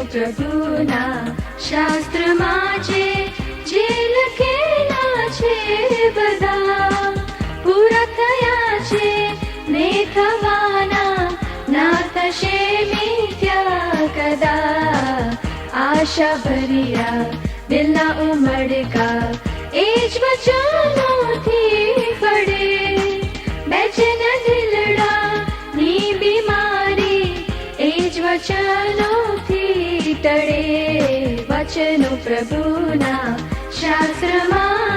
પ્રભુના શાસ્ત્રમાં છે જે લખેલા છે બધા પૂરા થયા છે ને થવાના ના થશે મિથ્યા કદા આશા ભર્યા દિલના ઉમળકા એ જ વચનોથી ફળે બેચેન દિલડા ની બીમારી એ જ વચનોથી ટળે વચનો પ્રભુના શાસ્ત્રમાં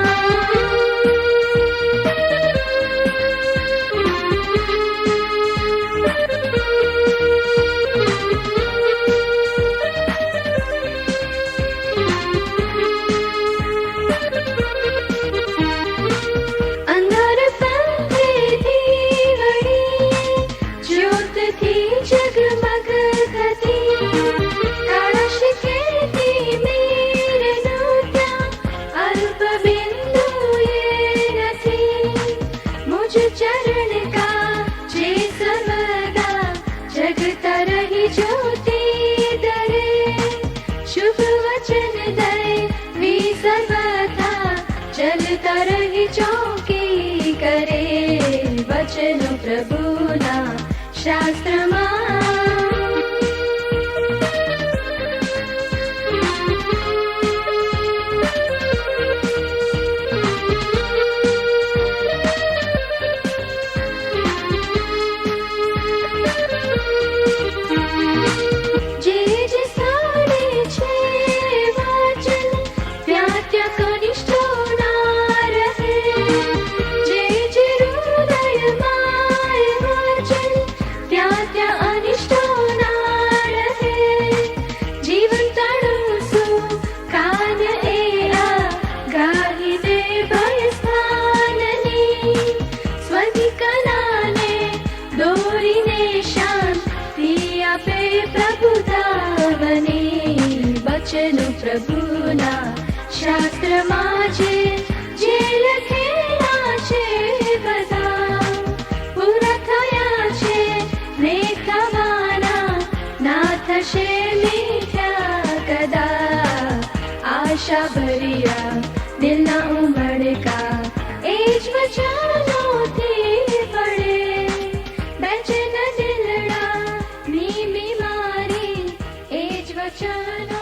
चलता रही चौकी करे वचनो प्रभुना शास्त्રમાં પ્રભુના શાસ્ત્રમાં છે જે લખેલા છે બધા પૂરા થયા છે ને થવાના ના થશે મિથ્યા કદા આશા ભર્યા દિલના ઉમળકા એ જ વચનોથી ફળે બેચેન દિલડા ની બીમારી એ જ વચનો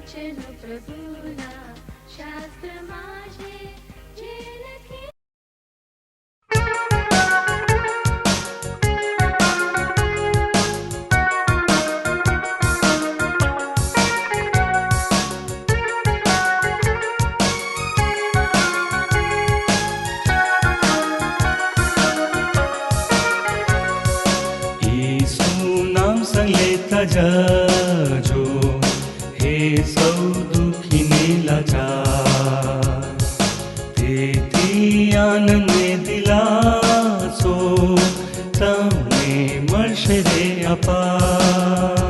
વચનો પ્રભુના શાસ્ત્રમાં છે જે લખે ઈસુ નામ સંગ લેતા જાજો સૌ દુઃખીને લાચાર તેથી આનંદને દિલાસો તમને મળશે રે અપાર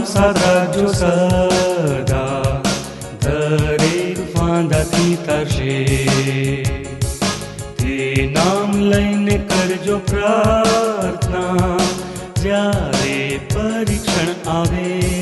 સારાજો સદા દરેક ફાંદાથી તરશે તે નામ લઈને કરજો પ્રાર્થના જ્યારે પરીક્ષણ આવે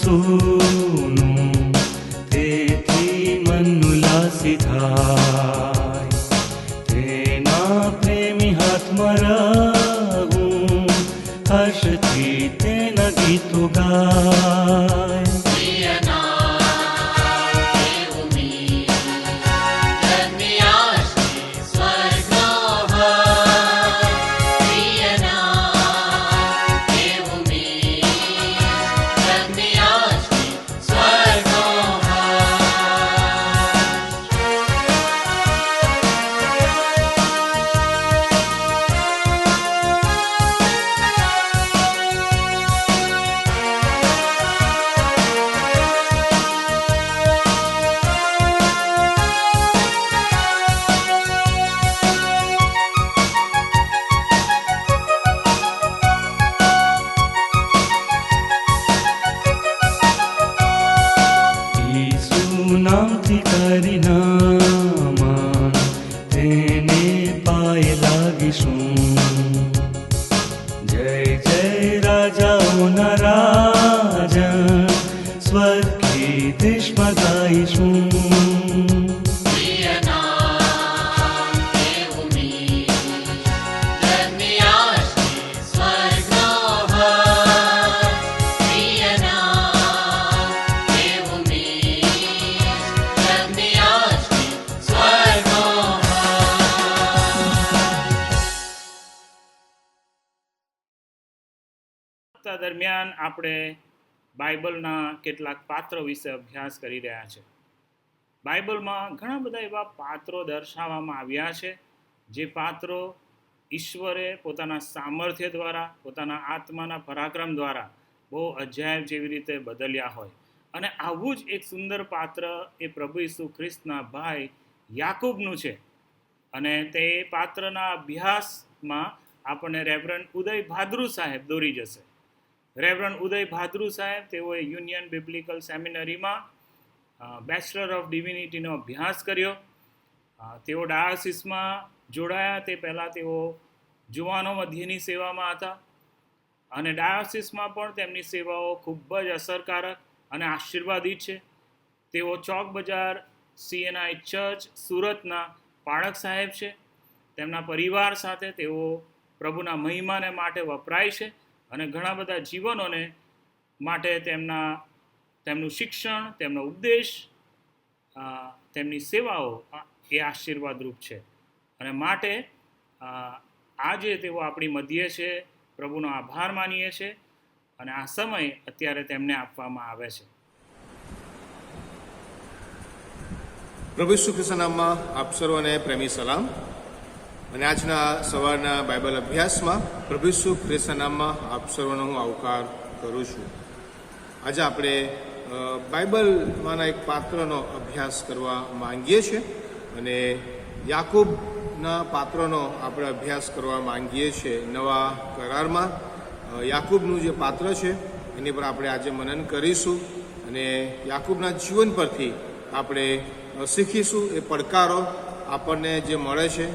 સૂનું તેથી મન ઉલ્લાસી થાય. તેના પ્રેમી હાથમાં રહું હર્ષથી તેના ગીતો ગાય. નામથી કરી નામાં તેને પાયે લાગીશું. જય જય રાજાઓના રાજન સ્વર્ગી દેશમાં ગાઈશું. દરમિયાન આપણે બાઇબલના કેટલાક પાત્રો વિશે અભ્યાસ કરી રહ્યા છે. બાઇબલમાં ઘણા બધા એવા પાત્રો દર્શાવવામાં આવ્યા છે જે પાત્રો ઈશ્વરે પોતાના સામર્થ્ય દ્વારા, પોતાના આત્માના પરાક્રમ દ્વારા બહુ અજાયબ જેવી રીતે બદલ્યા હોય. અને આવું જ એક સુંદર પાત્ર એ પ્રભુ ઈસુ ખ્રિસ્તના ભાઈ યાકૂબનું છે. અને તે પાત્રના અભ્યાસમાં આપણને રેવરન્ડ ઉદય ભાદરુ સાહેબ દોરી જશે. રેવરન્ડ ઉદય ભાદરુ સાહેબ તેઓએ યુનિયન બિબ્લિકલ સેમિનરીમાં બેચલર ઓફ ડિવિનિટીનો અભ્યાસ કર્યો. તેઓ ડાયોસિસમાં જોડાયા તે પહેલાં તેઓ જુવાનો મધ્યની સેવામાં હતા અને ડાયોસિસમાં પણ તેમની સેવાઓ ખૂબ જ અસરકારક અને આશીર્વાદિત છે. તેઓ ચોક બજાર CNI ચર્ચ સુરતના પાળક સાહેબ છે. તેમના પરિવાર સાથે તેઓ પ્રભુના મહિમાને માટે વપરાય છે અને ઘણા બધા જીવનોને માટે તેમનું શિક્ષણ, તેમનો ઉપદેશ, તેમની સેવાઓ એ આશીર્વાદરૂપ છે. અને માટે આજે તેઓ આપણી મધ્યે છે. પ્રભુનો આભાર માનીએ છીએ અને આ સમય અત્યારે તેમને આપવામાં આવે છે. પ્રભુ ઈસુ ખ્રિસ્તના નામમાં આપ સર્વને પ્રેમી સલામ. અને આજના સવારના બાઇબલ અભ્યાસમાં પ્રભુ ઈસુ ખ્રિસ્તના નામમાં આપ સર્વનો હું આવકાર કરું છું. આજે આપણે બાઇબલમાંના એક પાત્રનો અભ્યાસ કરવા માંગીએ છીએ અને યાકૂબના પાત્રનો આપણે અભ્યાસ કરવા માંગીએ છીએ. નવા કરારમાં યાકૂબનું જે પાત્ર છે એની પર આપણે આજે મનન કરીશું અને યાકૂબના જીવન પરથી આપણે શીખીશું. એ પડકારો આપણને જે મળે છે,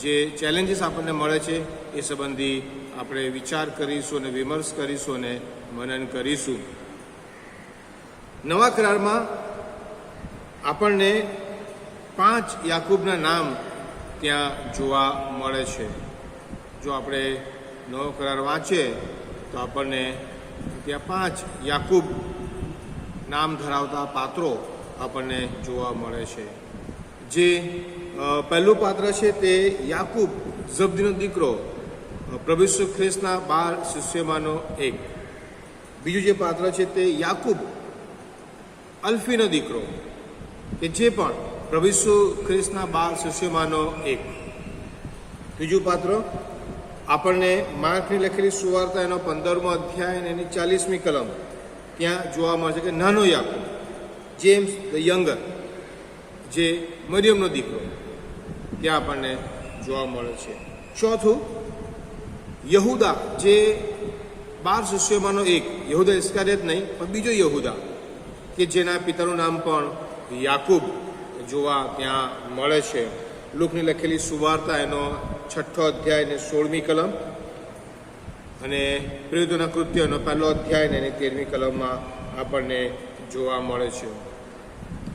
જે ચેલેન્જીસ આપણને મળે છે એ સંબંધી આપણે વિચાર કરીશું અને વિમર્શ કરીશું અને મનન કરીશું. નવા કરારમાં આપણને 5 યાકૂબના નામ ત્યાં જોવા મળે છે. જો આપણે નવો કરાર વાંચીએ તો આપણને ત્યાં 5 યાકૂબ નામ ધરાવતા પાત્રો આપણને જોવા મળે છે. જે પહેલું પાત્ર છે તે યાકૂબ ઝબદીનો દીકરો, પ્રભુ ઈસુ ખ્રિસ્તના 12 શિષ્યોમાંનો એક. બીજું જે પાત્ર છે તે યાકૂબ અલ્ફીનો દીકરો કે જે પણ પ્રભુ ઈસુ ખ્રિસ્તના 12 શિષ્યોમાંનો એક. ત્રીજું પાત્ર આપણને માર્કની લખેલી સુવાર્તા એનો 15મો અધ્યાય અને એની 40મી કલમ ત્યાં જોવા મળે છે કે નાનો યાકૂબ, જેમ્સ ધ યંગર, જે મરિયમનો દીકરો, ત્યાં આપણને જોવા મળે છે. ચોથું યહૂદા, જે 12 શિષ્યોમાંનો એક. યહૂદા ઇસ્કારિયત નહીં, પણ બીજો યહૂદા કે જેના પિતાનું નામ પણ યાકૂબ જોવા ત્યાં મળે છે. લૂકની લખેલી સુવાર્તા એનો 6ઠ્ઠો અધ્યાય ને 16મી કલમ અને પ્રેરિતોના કૃત્યનો 1લો અધ્યાય ને એની 13મી કલમમાં આપણને જોવા મળે છે.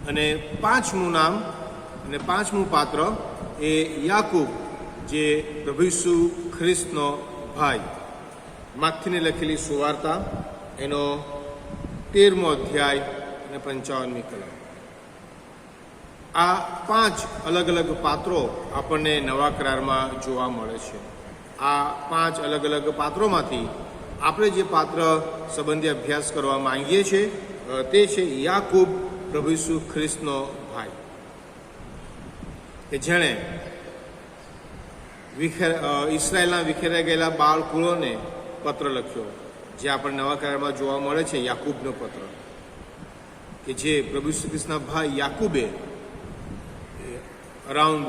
અને પાંચમું નામ અને પાંચમું પાત્ર એ યાકૂબ, જે પ્રભુ ઈસુ ખ્રિસ્તનો ભાઈ. માથીને લખેલી સુવાર્તા એનો 13મો અધ્યાય અને 55મી કલમ. આ પાંચ અલગ અલગ પાત્રો આપણને નવા કરારમાં જોવા મળે છે. આ પાંચ અલગ અલગ પાત્રોમાંથી આપણે જે પાત્ર સંબંધી અભ્યાસ કરવા માંગીએ છીએ તે છે યાકૂબ, પ્રભુ ઈસુ ખ્રિસ્તનો ભાઈ, કે જેણે ઇસરાયેલના વિખેરાઈ ગયેલા બાળકુળોને પત્ર લખ્યો, જે આપણે નવા કરારમાં જોવા મળે છે યાકૂબનો પત્ર, કે જે પ્રભુ ઈસુ ખ્રિસ્તના ભાઈ યાકૂબે અરાઉન્ડ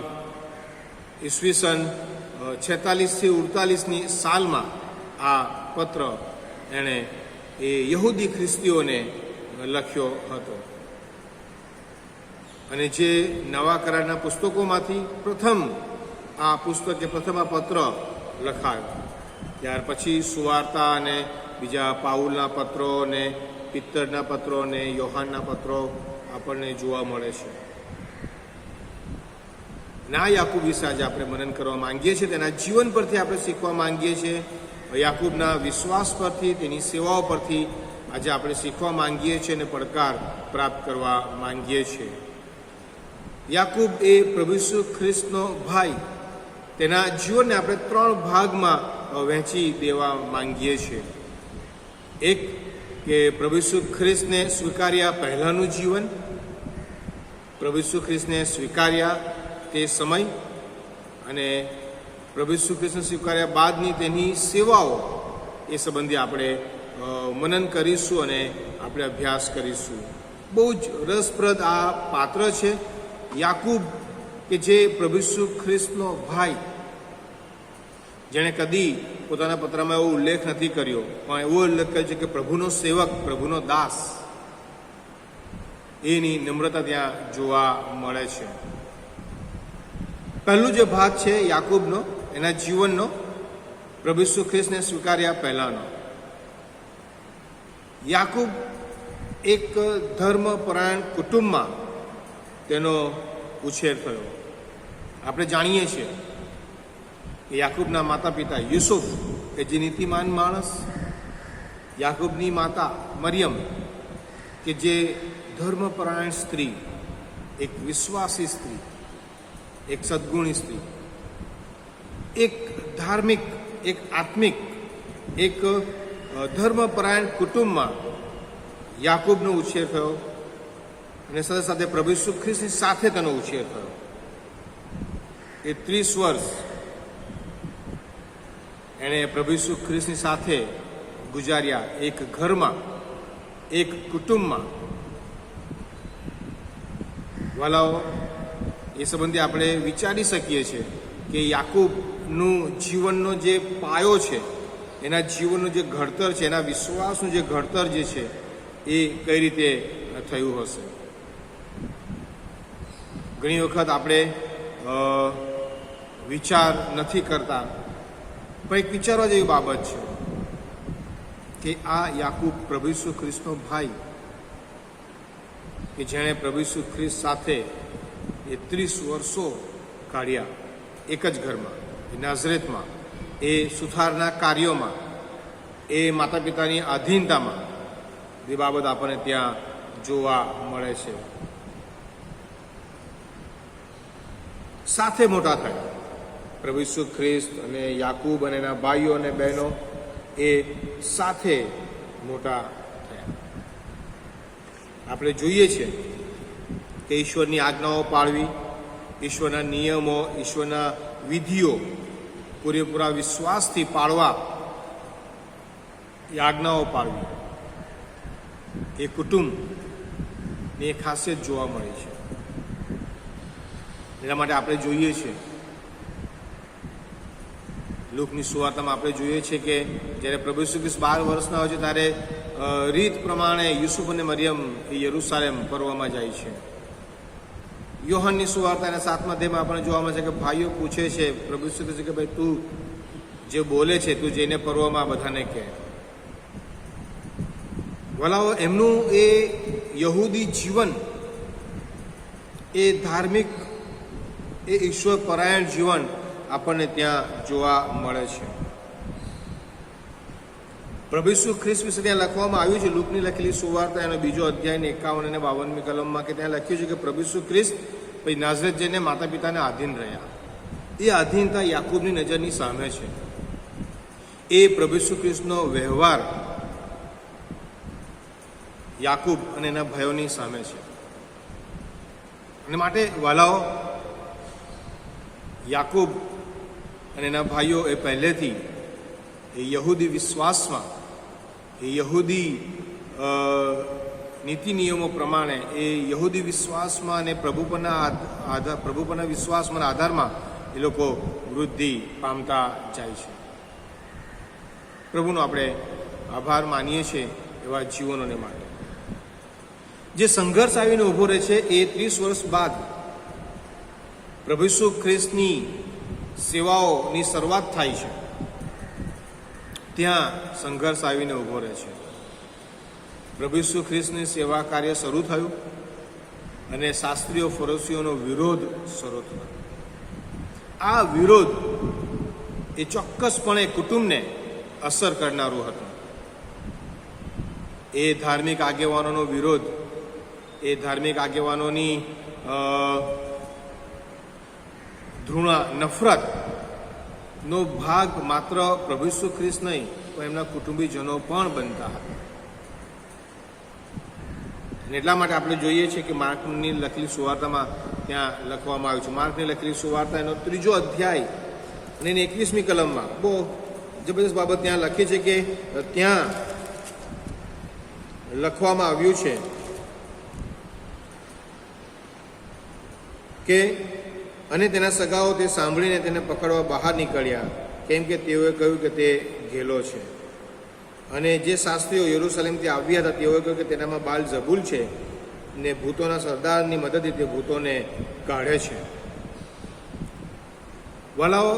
ઈસવીસન 46 થી 48ની સાલમાં આ પત્ર એણે એ યહૂદી ખ્રિસ્તીઓને લખ્યો હતો. અને જે નવા કરારના પુસ્તકોમાંથી પ્રથમ આ પત્ર લખાયો. ત્યાર પછી સુવાર્તા અને બીજા પાઉલના પત્રો અને પિત્તરના પત્રો અને યોહાનના પત્રો આપણને જોવા મળે છે. ના યાકૂબ વિશે આજે આપણે મનન કરવા માંગીએ છીએ, તેના જીવન પરથી આપણે શીખવા માંગીએ છીએ. યાકૂબના વિશ્વાસ પરથી, તેની સેવાઓ પરથી આજે આપણે શીખવા માંગીએ છીએ અને પડકાર પ્રાપ્ત કરવા માંગીએ છીએ. યાકૂબ એ પ્રભુ ઈસુ ખ્રિસ્તનો ભાઈ, તેના જીવનને આપણે 3 ભાગમાં વહેંચી દેવા માંગીએ છીએ. એક, કે પ્રભુ ઈસુ ખ્રિસ્તને સ્વીકાર્યા પહેલાંનું જીવન, પ્રભુ ઈસુ ખ્રિસ્તને સ્વીકાર્યા તે સમય, અને પ્રભુ ઈસુ ખ્રિસ્તને સ્વીકાર્યા બાદની તેની સેવાઓ, એ સંબંધી આપણે મનન કરીશું અને આપણે અભ્યાસ કરીશું. બહુ જ રસપ્રદ આ પાત્ર છે યાકૂબ, કે જે પ્રભુ ઈસુ ખ્રિસ્તનો ભાઈ, જેણે કદી પોતાના પત્રમાં એવો ઉલ્લેખ નથી કર્યો, પણ એવો ઉલ્લેખ કર્યો છે કે પ્રભુનો સેવક, પ્રભુનો દાસ. એની નમ્રતા ત્યાં જોવા મળે છે. પહેલું જે ભાગ છે યાકૂબનો, એના જીવનનો, પ્રભુ ઈસુ ખ્રિસ્તને સ્વીકાર્યા પહેલાંનો. યાકૂબ એક ધર્મપરાયણ કુટુંબમાં તેનો ઉછેર થયો. આપણે જાણીએ છીએ કે યાકૂબના માતા પિતા યુસુફ, કે જે નીતિમાન માણસ, યાકૂબની માતા મરિયમ, કે જે ધર્મપરાયણ સ્ત્રી, એક વિશ્વાસી સ્ત્રી, એક સદ્ગુણી સ્ત્રી, એક ધાર્મિક, એક આત્મિક, એક ધર્મપરાયણ કુટુંબમાં યાકૂબનો ઉછેર થયો. અને સાથે સાથે પ્રભુ ઈસુ ખ્રિસ્તની સાથે તેનો ઉછેર થયો. એ 30 વર્ષ એણે પ્રભુ ઈસુ ખ્રિસ્તની સાથે ગુજાર્યા, એક ઘરમાં, એક કુટુંબમાં. વાલાઓ, એ સંબંધે આપણે વિચારી શકીએ છીએ કે યાકૂબનું જીવનનો જે પાયો છે, એના જીવનનું જે ઘડતર છે, એના વિશ્વાસનું જે ઘડતર જે છે, એ કઈ રીતે થયું હશે. ઘણી વખત આપણે વિચાર નથી કરતા, પણ એક વિચારવા જેવી બાબત છે કે આ યાકૂબ પ્રભુ ઈસુ ખ્રિસ્તનો ભાઈ, કે જેણે પ્રભુ ઈસુ ખ્રિસ્ત સાથે એ 30 વર્ષો કાઢ્યા એક જ ઘરમાં, એ નાઝરેથમાં, એ સુથારના કાર્યોમાં, એ માતા પિતાની આધીનતામાં, એ બાબત આપણને ત્યાં જોવા મળે છે. સાથે મોટા થયા પ્રભુ ઈસુ ખ્રિસ્ત અને યાકૂબ અને એના ભાઈઓ અને બહેનો, એ સાથે મોટા થયા. આપણે જોઈએ છીએ કે ઈશ્વરની આજ્ઞાઓ પાળવી, ઈશ્વરના નિયમો, ઈશ્વરના વિધિઓ પૂરેપૂરા વિશ્વાસથી પાળવા, એ આજ્ઞાઓ પાળવી, એ કુટુંબની એક ખાસિયત જોવા મળે છે. એના માટે આપણે જોઈએ છીએ લૂકની સુવાર્તામાં આપણે જોઈએ છીએ કે જ્યારે પ્રભુ ઈસુ ખ્રિસ્ત 12 વર્ષના હોય છે ત્યારે રીત પ્રમાણે યુસુફ અને મરિયમ એ યરૂશાલેમ પર્વમાં જાય છે. યોહાનની સુવાર્તા એના 7મા અધ્યાયમાં આપણે જોવા મળે છે કે ભાઈઓ પૂછે છે પ્રભુ ઈસુ ખ્રિસ્ત કે ભાઈ તું જે બોલે છે તું જઈને પર્વમાં બધાને કહે. વલાઓ એમનું એ યહૂદી જીવન, એ ધાર્મિક, એ ઈશ્વર પરાયણ જીવન આપણને ત્યાં જોવા મળે છે. પ્રભુ ઈસુ ખ્રિસ્ત વિશે ત્યાં લખવામાં આવ્યું છે, લૂકની લખેલી સુવાર્તા એનો 2 અધ્યાય 51 અને 52મી કલમમાં, કે ત્યાં લખ્યું છે કે પ્રભુ ઈસુ ખ્રિસ્ત પછી નાઝરેથ જઈને માતા પિતાને આધીન રહ્યા. એ આધીનતા યાકૂબની નજરની સામે છે. એ પ્રભુ ઈસુ ખ્રિસ્તનો વ્યવહાર યાકૂબ અને એના ભાઈઓની સામે છે. અને માટે વાલાઓ, યાકૂબ અને એના ભાઈઓ એ પહેલેથી એ યહૂદી વિશ્વાસમાં, એ યહૂદી નીતિ નિયમો પ્રમાણે, એ યહૂદી વિશ્વાસમાં અને પ્રભુ પરના વિશ્વાસમાં આધારમાં એ લોકો વૃદ્ધિ પામતા જાય છે. પ્રભુનો આપણે આભાર માનીએ છીએ એવા જીવનોને માટે. જે સંઘર્ષ આવીને ઊભો રહે છે એ 30 વર્ષ બાદ પ્રભુ ઈસુ ખ્રિસ્તની સેવાઓની શરૂઆત થાય છે, ત્યાં સંઘર્ષ આવીને ઊભો રહે છે. પ્રભુ ઈસુ ખ્રિસ્તની સેવા કાર્ય શરૂ થયું અને શાસ્ત્રીઓ ફરોશીઓનો વિરોધ શરૂ થયો. આ વિરોધ એ ચોક્કસપણે કુટુંબને અસર કરનારું હતું. એ ધાર્મિક આગેવાનોનો વિરોધ, એ ધાર્મિક આગેવાનોની ધૃણા, નફરતનો ભાગ માત્ર પ્રભુ ઈસુ ખ્રિસ્ત નહીં પણ એમના કુટુંબીજનો પણ બનતા હતા. અને એટલા માટે આપણે જોઈએ છીએ કે માર્કની લખેલી સુવાર્તામાં ત્યાં લખવામાં આવ્યું છે. માર્કની લખેલી સુવાર્તા એનો 3 અધ્યાય અને એની 21મી કલમમાં બહુ જબરદસ્ત બાબત ત્યાં લખી છે કે ત્યાં લખવામાં આવ્યું છે કે અને તેના સગાઓ તે સાંભળીને તેને પકડવા બહાર નીકળ્યા, કેમ કે તેઓએ કહ્યું કે તે ઘેલો છે. અને જે શાસ્ત્રીઓ યરૂશલેમથી આવ્યા હતા તેઓએ કહ્યું કે તેનામાં બાલ ઝબૂલ છે ને ભૂતોના સરદારની મદદથી તે ભૂતોને કાઢે છે. વાલાઓ,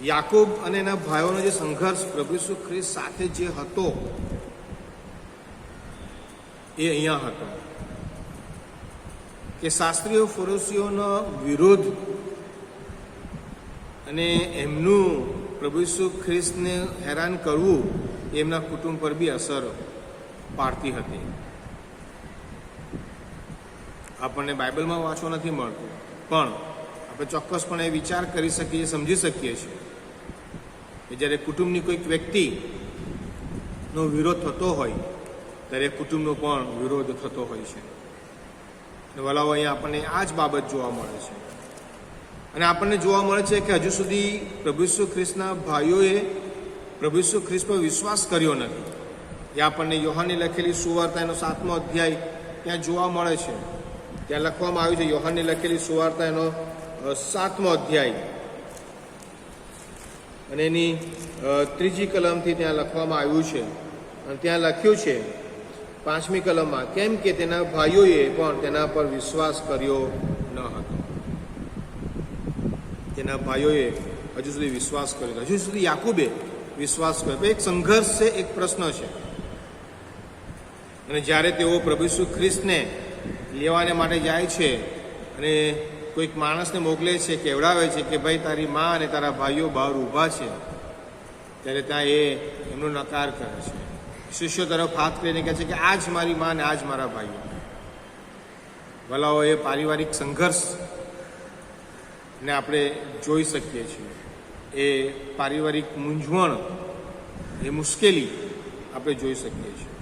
યાકૂબ અને એના ભાઈઓનો જે સંઘર્ષ પ્રભુ ઈસુ ખ્રિસ્ત સાથે જે હતો એ અહીંયા હતો કે શાસ્ત્રીઓ ફરોશીઓનો વિરોધ અને એમનું પ્રભુ ઈસુ ખ્રિસ્તને હેરાન કરવું એમના કુટુંબ પર બી અસર પાડતી હતી. આપણને બાઇબલમાં વાંચવા નથી મળતું, પણ આપણે ચોક્કસપણે વિચાર કરી શકીએ, સમજી શકીએ છીએ કે જ્યારે કુટુંબની કોઈક વ્યક્તિનો વિરોધ થતો હોય ત્યારે કુટુંબનો પણ વિરોધ થતો હોય છે. અને વલાઓ, અહીંયા આપણને આ જ બાબત જોવા મળે છે. અને આપણને જોવા મળે છે કે હજુ સુધી પ્રભુ ઈસુ ખ્રિસ્તના ભાઈઓએ પ્રભુ ઈસુ ખ્રિસ્ત પર વિશ્વાસ કર્યો નથી. એ આપણને યોહાનની લખેલી સુવાર્તા એનો 7મો અધ્યાય ત્યાં જોવા મળે છે. ત્યાં લખવામાં આવ્યું છે, યોહાનની લખેલી સુવાર્તા એનો 7મો અધ્યાય અને એની 3જી કલમથી ત્યાં લખવામાં આવ્યું છે. અને ત્યાં લખ્યું છે 5મી કલમમાં, કેમ કે તેના ભાઈઓએ પણ તેના પર વિશ્વાસ કર્યો ન હતો. તેના ભાઈઓએ હજુ સુધી વિશ્વાસ કર્યો, હજુ સુધી યાકૂબે વિશ્વાસ કર્યો. એક સંઘર્ષ છે, એક પ્રશ્ન છે. અને જ્યારે તેઓ પ્રભુ ઈસુ ખ્રિસ્તને લેવાને માટે જાય છે અને કોઈક માણસને મોકલે છે, કહેવડાવે છે કે ભાઈ તારી મા અને તારા ભાઈઓ બહાર ઊભા છે, ત્યારે ત્યાં એ એમનો નકાર કરે છે. શિષ્યો તરફ હાથ કરીને કહે છે કે આ જ મારી મા અને આ જ મારા ભાઈઓ. ભલાઓ, એ પારિવારિક સંઘર્ષ ને આપણે જોઈ શકીએ છીએ. એ પારિવારિક મૂંઝવણ, એ મુશ્કેલી આપણે જોઈ શકીએ છીએ.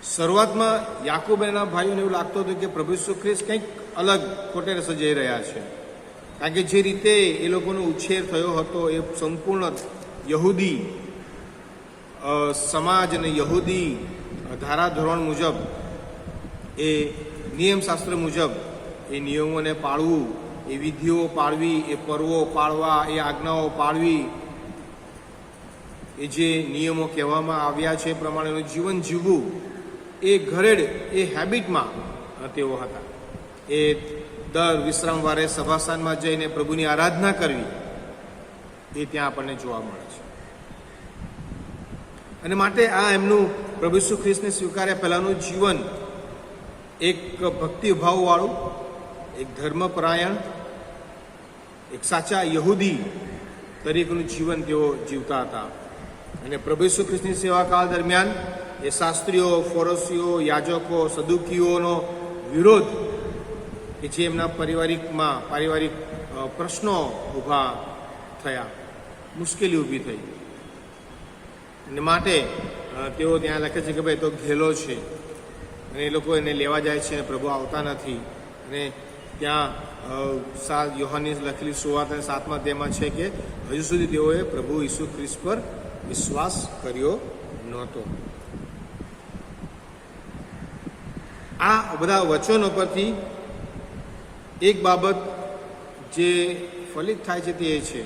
શરૂઆતમાં યાકૂબ એના ભાઈઓને એવું લાગતું હતું કે પ્રભુ ઈસુ ખ્રિસ્ત કંઈક અલગ ખોટે રસ્તે જઈ રહ્યા છે, કારણ કે જે રીતે એ લોકોનો ઉછેર થયો હતો એ સંપૂર્ણ યહૂદી સમાજ અને યહૂદી ધારાધોરણ મુજબ, એ નિયમશાસ્ત્ર મુજબ એ નિયમોને પાળવું, એ વિધિઓ પાળવી, એ પર્વો પાળવા, એ આજ્ઞાઓ પાળવી, એ જે નિયમો કહેવામાં આવ્યા છે એ પ્રમાણેનું જીવન જીવવું, એ ઘરેડ, એ હેબિટમાં તેઓ હતા. એ દર વિશ્રામવારે સભાસ્થાનમાં જઈને પ્રભુની આરાધના કરવી, એ ત્યાં આપણને જોવા મળે છે. અને માટે આ એમનું પ્રભુ ઈસુ ખ્રિસ્તને સ્વીકાર્યા પહેલાંનું જીવન એક ભક્તિભાવવાળું, એક ધર્મપરાયણ, એક સાચા યહૂદી તરીકેનું જીવન તેઓ જીવતા હતા. અને પ્રભુ ઈસુ ખ્રિસ્તની સેવાકાળ દરમિયાન એ શાસ્ત્રીઓ, ફોરસીઓ, યાજકો, સદુકીઓનો વિરોધ કે જે એમના પારિવારિક પ્રશ્નો ઊભા થયા, મુશ્કેલી ઊભી થઈ. અને માટે તેઓ ત્યાં લખે છે કે ભાઈ તો ઘેલો છે, અને એ લોકો એને લેવા જાય છે અને પ્રભુ આવતા નથી. અને ત્યાં યોહાનની લખેલી સુવાર્ત અને 7મા અધ્યાયમાં છે કે હજુ સુધી તેઓએ પ્રભુ ઈસુ ખ્રિસ્ત પર વિશ્વાસ કર્યો નહોતો. આ બધા વચનો પરથી એક બાબત જે ફલિત થાય છે તે એ છે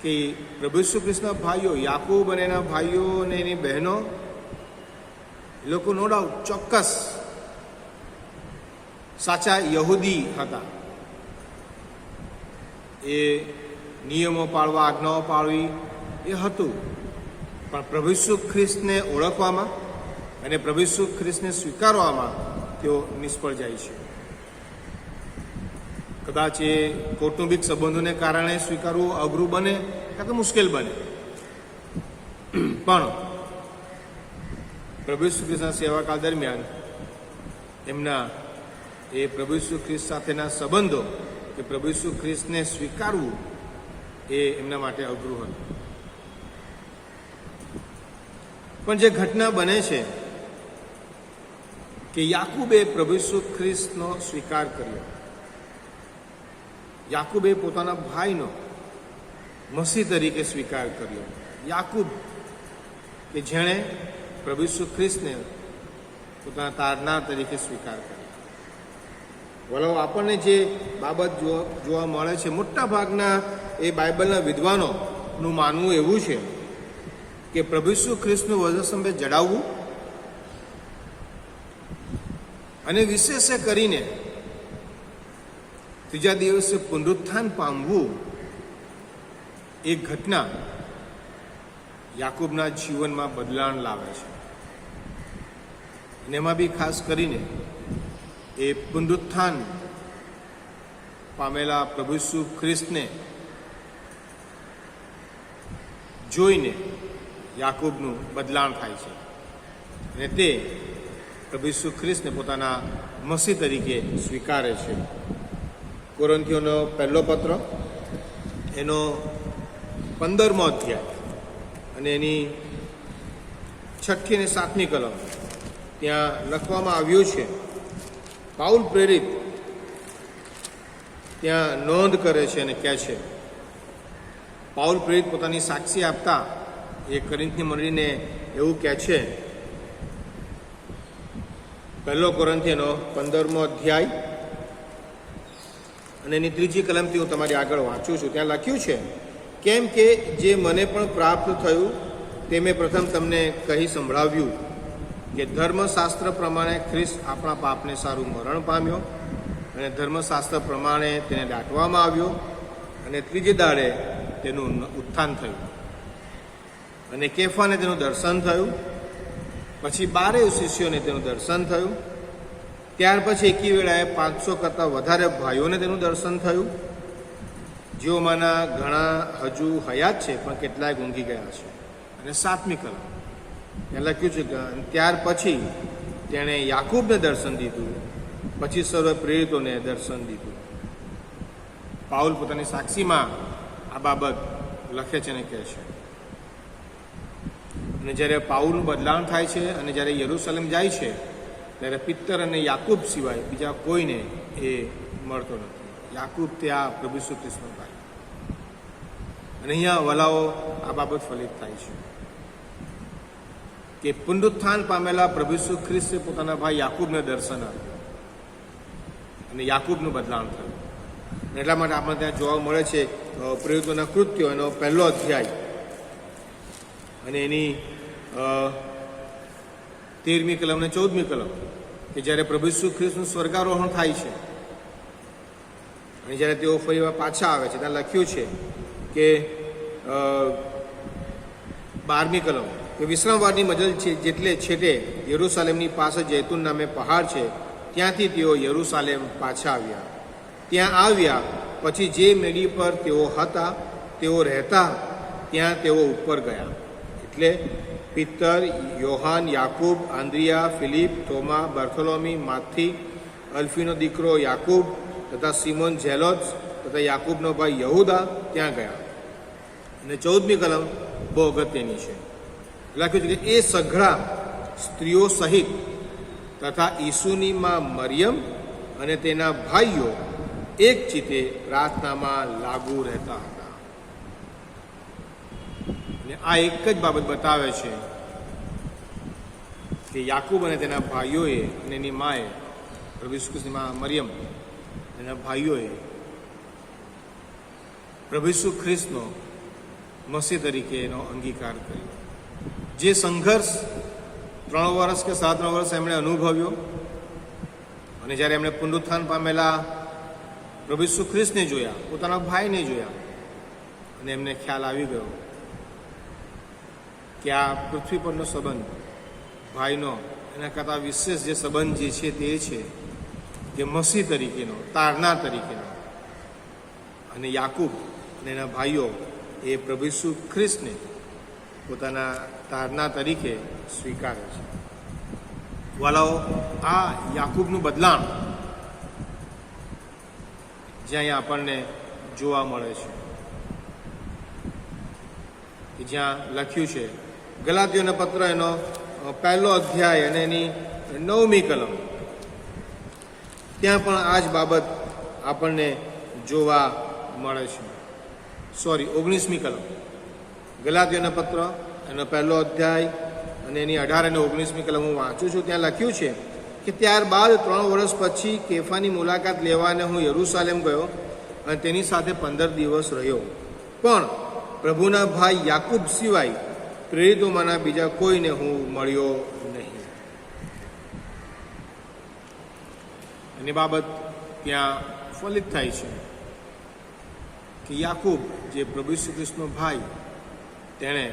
કે પ્રભુ ઈસુ ખ્રિસ્તના ભાઈઓ યાકૂબ અને એના ભાઈઓ અને એની બહેનો, એ લોકો નો ડાઉટ ચોક્કસ સાચા યહૂદી હતા. એ નિયમો પાળવા, આજ્ઞાઓ પાળવી એ હતું, પણ પ્રભુ ઈસુ ખ્રિસ્તને ઓળખવામાં અને પ્રભુ ઈસુ ખ્રિસ્તને સ્વીકારવામાં તેઓ નિષ્ફળ જાય છે. કદાચ એ કૌટુંબિક સંબંધોને કારણે સ્વીકારવું અઘરું બને કે મુશ્કેલ બને, પણ પ્રભુ ઈસુ ખ્રિસ્તના સેવાકાળ દરમિયાન એમના એ પ્રભુ ઈસુ ખ્રિસ્ત સાથેના સંબંધો કે પ્રભુ ઈસુ ખ્રિસ્તને સ્વીકારવું એ એમના માટે અઘરું હતું. પણ જે ઘટના બને છે કે યાકૂબે પ્રભુ ઈસુ ખ્રિસ્તનો સ્વીકાર કર્યો. યાકૂબે પોતાના ભાઈનો મસીહ તરીકે સ્વીકાર કર્યો. યાકૂબ કે જેણે પ્રભુ ઈસુ ખ્રિસ્તને પોતાના તારનાર તરીકે સ્વીકાર કર્યો. વલો આપણને જે બાબત જોવા મળે છે, મોટા ભાગના એ બાઇબલના વિદ્વાનોનું માનવું એવું છે કે પ્રભુ ઈસુ ખ્રિસ્તનું વધસ્તંભે જડાવવું અને વિશેષ કરીને ત્રીજા દિવસે પુનરુત્થાન પામવું એ ઘટના યાકૂબના જીવનમાં બદલાણ લાવે છે. અને એમાં બી ખાસ કરીને એ પુનરુત્થાન પામેલા પ્રભુ ઈસુ ખ્રિસ્તને જોઈને યાકૂબનું બદલાણ થાય છે અને તે પ્રભુ ઈસુ ખ્રિસ્તને પોતાના મસીહ તરીકે સ્વીકારે છે. કોરિન્થીઓનો પહેલો પત્ર એનો 15મો અધ્યાય અને એની 6ઠ્ઠી અને 7મી કલમ ત્યાં લખવામાં આવ્યું છે. પાઉલ પ્રેરિત ત્યાં નોંધ કરે છે અને કહે છે, પાઉલ પ્રેરિત પોતાની સાક્ષી આપતા એ કોરિન્થની મંડળીને એવું કહે છે. પહેલો કોરિન્થીનો 15મો અધ્યાય અને એની 3જી કલમથી હું તમારી આગળ વાંચું છું. ત્યાં લખ્યું છે, કેમ કે જે મને પણ પ્રાપ્ત થયું તે મેં પ્રથમ તમને કહી સંભળાવ્યું કે ધર્મશાસ્ત્ર પ્રમાણે ખ્રિસ્ત આપણા પાપને સારું મરણ પામ્યો અને ધર્મશાસ્ત્ર પ્રમાણે તેને દાટવામાં આવ્યો અને ત્રીજે દાડે તેનું ઉત્થાન થયું અને કેફાને તેનું દર્શન થયું, પછી 12 શિષ્યોને તેનું દર્શન થયું, ત્યાર પછી એકી વેળાએ 500 કરતાં વધારે ભાઈઓને તેનું દર્શન થયું, જેઓમાંના ઘણા હજુ હયાત છે પણ કેટલાય ઊંઘી ગયા છે. અને 7મી કલમ ત્યાં લખ્યું છે કે ત્યાર પછી તેણે યાકૂબને દર્શન દીધું, પછી સર્વ પ્રેરિતોને દર્શન દીધું. પાઉલ પોતાની સાક્ષીમાં આ બાબત લખે છે અને કહે છે. અને જ્યારે પાઉલનું બદલાણ થાય છે અને જ્યારે યરૂશલેમ જાય છે ત્યારે પિત્તર અને યાકૂબ સિવાય બીજા કોઈને એ મળતો નથી. યાકૂબ તે આ પ્રભુ ઈસુ ખ્રિસ્તનો ભાઈ. અને અહીંયા વલાઓ આ બાબત ફલિત થાય છે કે પુનરુત્થાન પામેલા પ્રભુ ઈસુ ખ્રિસ્તે પોતાના ભાઈ યાકૂબને દર્શન આપ્યું અને યાકૂબનું બદલાણ થયું. એટલા માટે આપણે ત્યાં જોવા મળે છે પ્રેરિતોના કૃત્યો એનો 1લો અધ્યાય અને એની 13મી કલમ અને 14મી કલમ કે જ્યારે પ્રભુ ઈસુ ખ્રિસ્તનું સ્વર્ગારોહણ થાય છે અને જ્યારે તેઓ ફરી પાછા આવે છે ત્યાં લખ્યું છે કે 12મી કલમ કે વિશ્રામવારની મજલ છે જેટલે છેટે યરૂશાલેમની પાસે જૈતુન નામે પહાડ છે, ત્યાંથી તેઓ યરૂશાલેમ પાછા આવ્યા. ત્યાં આવ્યા પછી જે મેડી પર તેઓ હતા તેઓ રહેતા ત્યાં તેઓ ઉપર ગયા. એટલે પિત્તર, યોહાન, યાકૂબ, આંદ્રિયા, ફિલિપ, થોમા, બર્થોલોમી, માથી, અલ્ફીનો દીકરો યાકૂબ તથા સિમોન ઝેલોત તથા યાકૂબનો ભાઈ યહૂદા ત્યાં ગયા. અને 14મી કલમ બહુ અગત્યની છે. લખ્યું છે કે એ સઘળા સ્ત્રીઓ સહિત તથા ઈસુની માં મરિયમ અને તેના ભાઈઓ એક ચિત્તે પ્રાર્થનામાં લાગુ રહેતા હતા. અને આ એક જ બાબત બતાવે છે કે યાકૂબ અને તેના ભાઈઓએ અને એની માએ, પ્રભુ ઈસુ ખ્રિસ્તની માં મરિયમ એના ભાઈઓએ પ્રભુ ઈસુ ખ્રિસ્તનો મસીહ તરીકે એનો અંગીકાર કર્યો. જે સંઘર્ષ 3 વર્ષ કે 7 વર્ષ એમણે અનુભવ્યો અને જ્યારે એમણે પુનરુત્થાન પામેલા પ્રભુ ઈસુ ખ્રિસ્તને જોયા, પોતાના ભાઈને જોયા અને એમને ખ્યાલ આવી ગયો કે આ પૃથ્વી પરનો સંબંધ ભાઈનો એના કરતાં વિશેષ જે સંબંધ જે છે તે છે કે મસીહ તરીકેનો, તારનાર તરીકેનો. અને યાકૂબ અને એના ભાઈઓ એ પ્રભુ ઈસુ ખ્રિસ્તને પોતાના તારનાર તરીકે સ્વીકારે છે. વાલાઓ, આ યાકૂબનું બદલાણ જ્યાં અહીંયા આપણને જોવા મળે છે, કે જ્યાં લખ્યું છે ગલાતીયોનો પત્ર એનો 1લો અધ્યાય અને એની 9મી કલમ, ત્યાં પણ આ જ બાબત આપણને જોવા મળે છે. 19મી કલમ, ગલાતીયોનો પત્ર એનો 1લો અધ્યાય અને એની 18 અને 19મી કલમ હું વાંચું છું. ત્યાં લખ્યું છે કે ત્યારબાદ 3 વર્ષ પછી કેફાની મુલાકાત લેવાને હું યરૂશાલેમ ગયો અને તેની સાથે 15 દિવસ રહ્યો, પણ પ્રભુના ભાઈ યાકૂબ સિવાય પ્રેરિતોમાંના બીજા કોઈને હું મળ્યો નહીં. એની બાબત ત્યાં ફલિત થાય છે કે યાકૂબ જે પ્રભુ ઈસુ ખ્રિસ્તનો ભાઈ, તેણે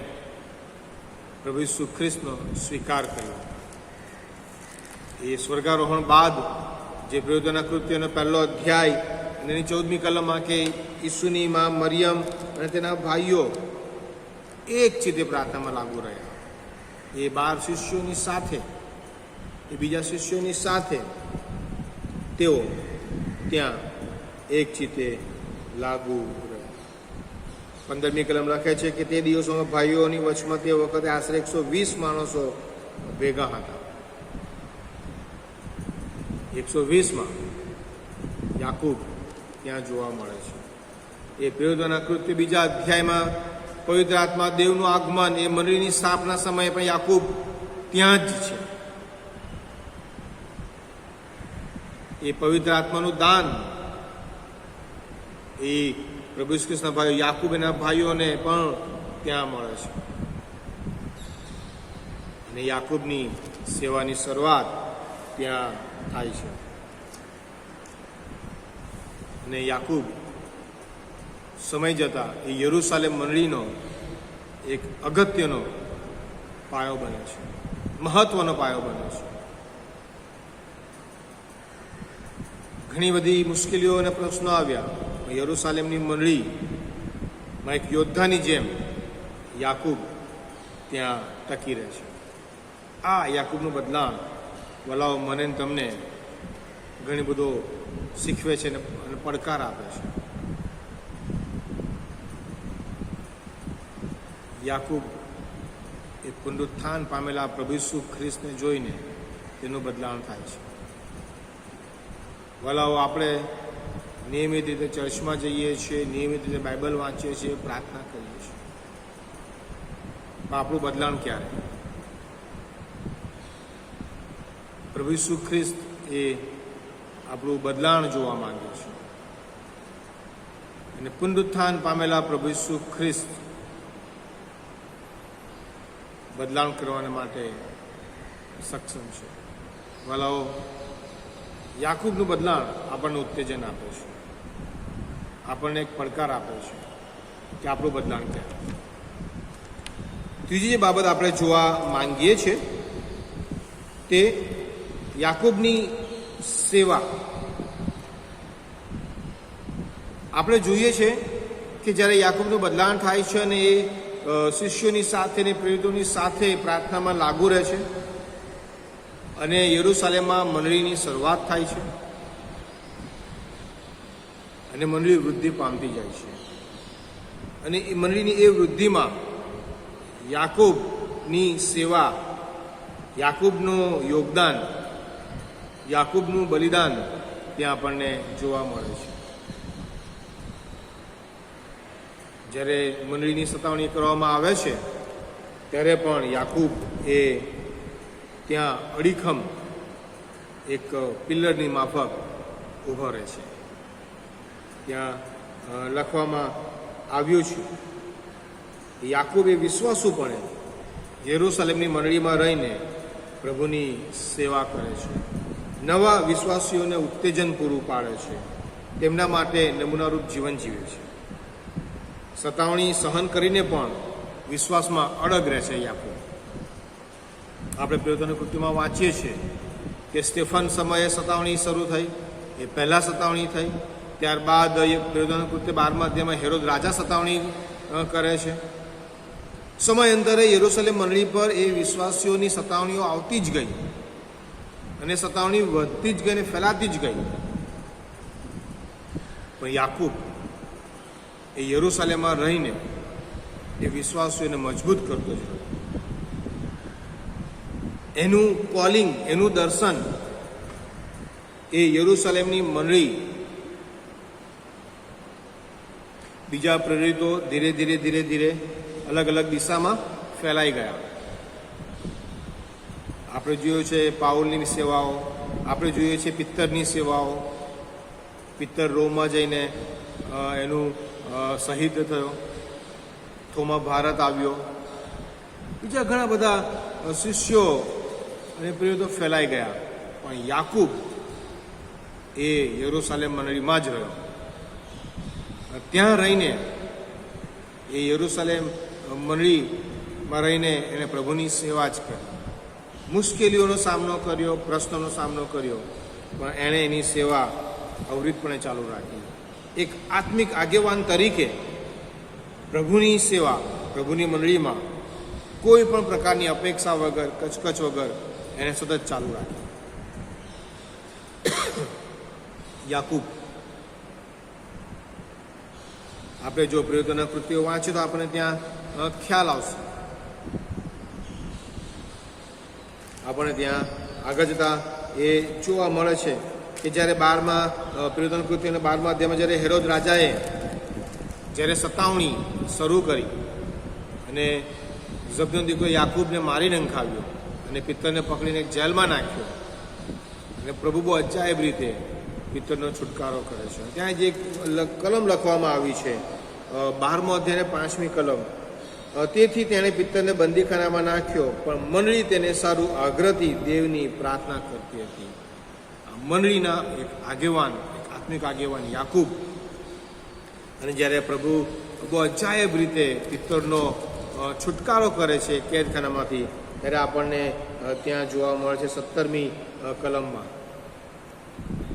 પ્રભુ ઈસુ ખ્રિસ્તનો સ્વીકાર કર્યો. એ સ્વર્ગારોહણ બાદ જે પ્રેરિતોના કૃત્યોનો 1લો અધ્યાય અને એની 14મી કલમમાં કે ઈસુની માં મરિયમ અને તેના ભાઈઓ એક ચિત્તે પ્રાર્થનામાં લાગુ રહ્યા. એ 12 શિષ્યોની સાથે, એ બીજા શિષ્યોની સાથે તેઓ ત્યાં એક ચિત્તે લાગુ રહ્યા. 15મી કલમ લખે છે કે તે દિવસોમાં ભાઈઓની વચમાં તે વખતે આશરે 120 માણસો ભેગા હતા. 120માં યાકૂબ ત્યાં જોવા મળે છે. એ પ્રેરિતોના કૃત્ય 2 અધ્યાયમાં પવિત્ર આત્મા દેવનું આગમન, એ મંડળીની સ્થાપના સમયે પણ યાકૂબ ત્યાં જ છે. એ પવિત્ર આત્માનું દાન એ પ્રભુ ઈસુ ખ્રિસ્તના ભાઈઓ યાકૂબ એના ભાઈઓને પણ ત્યાં મળે છે. અને યાકૂબની સેવાની શરૂઆત ત્યાં થાય છે. અને યાકૂબ સમય જતાં એ યરૂશાલેમ મંડળીનો એક અગત્યનો પાયો બને છે, મહત્વનો પાયો બને છે. ઘણી બધી મુશ્કેલીઓ અને પ્રશ્નો આવ્યા. યરૂશાલેમની મંડળીમાં એક યોદ્ધાની જેમ યાકૂબ ત્યાં ટકી રહે છે. આ યાકૂબનું બદલાણ વલાઓ મને તમને ઘણી બધો શીખવે છે અને પડકાર આપે છે. યાકૂબ એ પુનરુત્થાન પામેલા પ્રભુ ઈસુ ખ્રિસ્તને જોઈને તેનું બદલાણ થાય છે. વલાઓ, આપણે નિયમિત રીતે ચર્ચમાં જઈએ છીએ, નિયમિત રીતે બાઇબલ વાંચીએ છીએ, પ્રાર્થના કરીએ છીએ, પણ આપણું બદલાણ ક્યારે? પ્રભુ ઈસુ ખ્રિસ્ત એ આપણું બદલાણ જોવા માંગે છે. અને પુનરુત્થાન પામેલા પ્રભુ ઈસુ ખ્રિસ્ત બદલાણ કરવાને માટે સક્ષમ છે. વાલાઓ, યાકૂબનું બદલાણ આપણને ઉત્તેજન આપે છે, આપણને એક પડકાર આપે છે કે આપણું બદલાણ ક્યારે? ત્રીજી જે બાબત આપણે જોવા માંગીએ છીએ તે યાકૂબની સેવા. આપણે જોઈએ છે કે જ્યારે યાકૂબનું બદલાણ થાય છે અને એ શિષ્યોની સાથે અને પ્રેરિતોની સાથે પ્રાર્થનામાં લાગુ રહે છે અને યરૂશાલેમમાં મંડળીની શરૂઆત થાય છે અને મંડળી વૃદ્ધિ પામતી જાય છે. અને એ મંડળીની એ વૃદ્ધિમાં યાકૂબની સેવા, યાકૂબનું યોગદાન, યાકૂબનું બલિદાન ત્યાં આપણને જોવા મળે છે. જ્યારે મંડળીની સતાવણી કરવામાં આવે છે ત્યારે પણ યાકૂબ એ ત્યાં અડીખમ એક પિલ્લરની માફક ઊભો રહે છે. ત્યાં લખવામાં આવ્યું છે યાકૂબ એ વિશ્વાસુપણે યરૂશાલેમની મંડળીમાં રહીને પ્રભુની સેવા કરે છે, નવા વિશ્વાસીઓને ઉત્તેજન પૂરું પાડે છે, તેમના માટે નમૂનારૂપ જીવન જીવે છે. સતાવણી સહન કરીને પણ વિશ્વાસમાં અડગ રહે છે યાકૂબ. આપણે પ્રેરિતોની કૃતિમાં વાંચીએ છીએ કે સ્ટેફન સમયે સતાવણી શરૂ થઈ, એ પહેલાં સતાવણી થઈ. ત્યારબાદ પ્રેરિતોની કૃત્ય 12મા અધ્યાયમાં હેરોદ રાજા સતાવણી કરે છે. સમયાંતરે યરૂશાલેમ મંડળી પર એ વિશ્વાસીઓની સતાવણીઓ આવતી જ ગઈ અને સતાવણી વધતી જ ગઈ અને ફેલાતી જ ગઈ. પણ યાકૂબ એ યરૂશાલેમમાં રહીને એ વિશ્વાસીઓને મજબૂત કરતો જ રહ્યો. એનું કોલિંગ, એનું દર્શન એ યરૂશાલેમની મંડળી, બીજા પ્રેરિતો ધીરે ધીરે ધીરે ધીરે અલગ અલગ દિશામાં ફેલાઈ ગયા. આપણે જોયું છે પાઉલની સેવાઓ, આપણે જોઈએ છે પિત્તરની સેવાઓ. પિત્તર રોમમાં જઈને એનું શહીદ થયો, થોમા ભારત આવ્યો, બીજા ઘણા બધા શિષ્યો અને પ્રેરિતો ફેલાઈ ગયા. પણ યાકૂબ એ યરૂશાલેમ મંડળીમાં જ રહ્યો. ત્યાં રહીને એ યરૂશાલેમ મંડળીમાં રહીને એને પ્રભુની સેવા જ કરી. મુશ્કેલીઓનો સામનો કર્યો, પ્રશ્નોનો સામનો કર્યો, પણ એણે એની સેવા અવિરતપણે ચાલુ રાખી. એક આત્મિક આગેવાન તરીકે પ્રભુની સેવા, પ્રભુની મંડળીમાં કોઈ પણ પ્રકારની અપેક્ષા વગર, કચકચ વગર એને સતત ચાલુ રાખી. યાકૂબ, આપણે જો પ્રેરિતોના કૃત્યો વાંચીએ તો આપણને ત્યાં ખ્યાલ આવશે. આપણને ત્યાં આગળ જતાં એ જોવા મળે છે કે જ્યારે 12મા પ્રેરિતોના કૃત્યોના 12મા અધ્યાયમાં જ્યારે હેરોદ રાજાએ જ્યારે સતાવણી શરૂ કરી અને ઝબદનો દીકરો યાકૂબને મારી નંખાવ્યો અને પિત્તરને પકડીને જેલમાં નાખ્યો અને પ્રભુ બહુ અજાયબ રીતે પિત્તરનો છુટકારો કરે છે. ત્યાં જે કલમ લખવામાં આવી છે 12મો અધ્યાય 5મી કલમ, તેથી તેણે પિત્તરને બંદીખાનામાં નાખ્યો, પણ મંડળી તેને સારું આગ્રહથી દેવની પ્રાર્થના કરતી હતી. મંડળીના એક આગેવાન, એક આત્મિક આગેવાન યાકૂબ. અને જ્યારે પ્રભુ બહુ અજાયબ રીતે પિત્તરનો છુટકારો કરે છે કેદખાનામાંથી, ત્યારે આપણને ત્યાં જોવા મળે છે 17મી કલમમાં.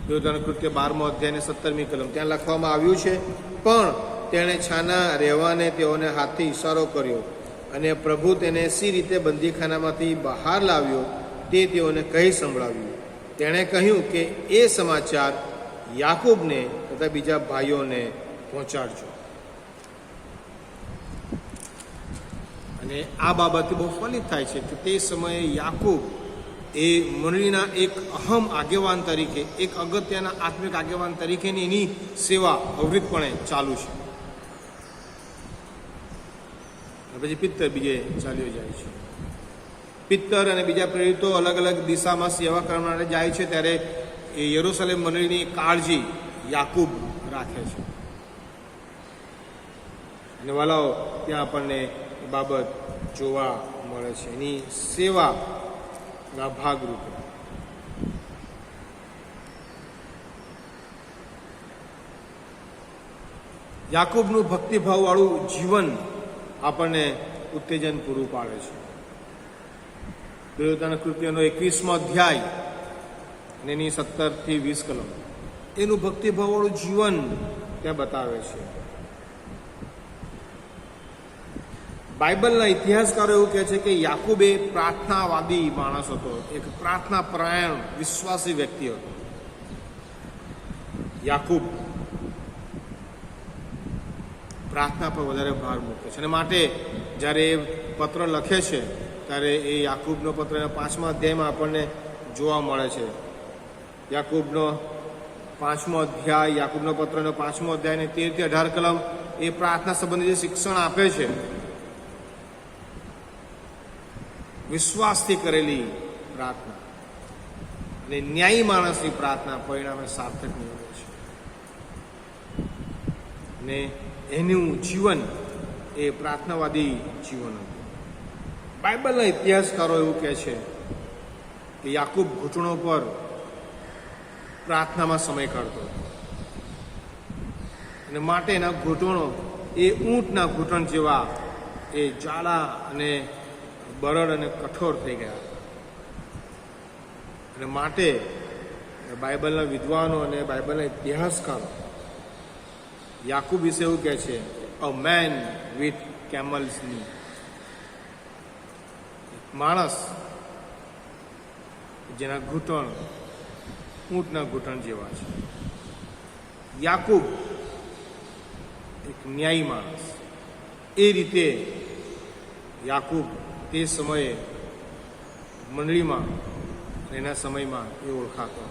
પ્રેરિતોના કૃત્ય 12મો અધ્યાય 17મી કલમ, ત્યાં લખવામાં આવ્યું છે, પણ તેણે છાના રહેવાને તેઓને હાથથી ઇશારો કર્યો અને પ્રભુ તેને સી રીતે બંદીખાનામાંથી બહાર લાવ્યો તે તેઓને કહી સંભળાવ્યું. તેણે કહ્યું કે એ સમાચાર યાકૂબને તથા બીજા ભાઈઓને પહોંચાડજો. અને આ બાબતથી બહુ ફલિત થાય છે કે તે સમયે યાકૂબ એ મંડળીના એક અહમ આગેવાન તરીકે, એક અગત્યના આત્મિક આગેવાન તરીકેની એની સેવા અવિરતપણે ચાલુ છે. પછી પિત્તર બીજે ચાલ્યો જાય છે. પિત્તર અને બીજા પ્રેરિતો અલગ અલગ દિશામાં સેવા કરવા માટે જાય છે, ત્યારે એ યરૂશાલેમ મંડળીની કાળજી યાકૂબ રાખે છે. અને વાલાઓ, ત્યાં આપણને બાબત જોવા મળે છે એની સેવાના ભાગરૂપે. યાકૂબનું ભક્તિભાવવાળું જીવન આપણને ઉત્તેજન પૂરું પાડે છે. પ્રેરિતોના કૃત્યોનો 21મો અધ્યાય અને એની 17 થી 20 કલમ એનું ભક્તિભાવવાળું જીવન ત્યાં બતાવે છે. બાઇબલના ઇતિહાસકારો એવું કહે છે કે યાકૂબ એ પ્રાર્થનાવાદી માણસ હતો, એક પ્રાર્થના પરાયણ વિશ્વાસી વ્યક્તિ હતો. યાકૂબ પ્રાર્થના પર વધારે ભાર મૂકે છે અને માટે જ્યારે એ પત્ર લખે છે ત્યારે એ યાકૂબનો પત્ર એના 5મા અધ્યાયમાં આપણને જોવા મળે છે. યાકૂબનો 5મો અધ્યાય, યાકૂબનો પત્રનો 5મો અધ્યાય અને 13 થી 18 કલમ એ પ્રાર્થના સંબંધી જે શિક્ષણ આપે છે, વિશ્વાસથી કરેલી પ્રાર્થના અને ન્યાયી માણસની પ્રાર્થના પરિણામે સાર્થક નીવડે છે. અને એનું જીવન એ પ્રાર્થનાવાદી જીવન હતું. બાઇબલના ઇતિહાસકારો એવું કહે છે કે યાકૂબ ઘૂંટણો પર પ્રાર્થનામાં સમય કાઢતો અને માટે એના ઘૂંટણો એ ઊંટના ઘૂંટણ જેવા એ જાડા અને બરડ અને કઠોર થઈ ગયા. અને માટે બાઇબલના વિદ્વાનો અને બાઇબલના ઇતિહાસકારો યાકૂબ વિશે એવું કહે છે, અ મેન વિથ કેમલ્સ ની, માણસ જેના ઘૂંટણ ઊંટના ઘૂંટણ જેવા છે. યાકૂબ એક ન્યાયી માણસ. એ રીતે યાકૂબ તે સમયે મંડળીમાં એના સમયમાં એ ઓળખાતો.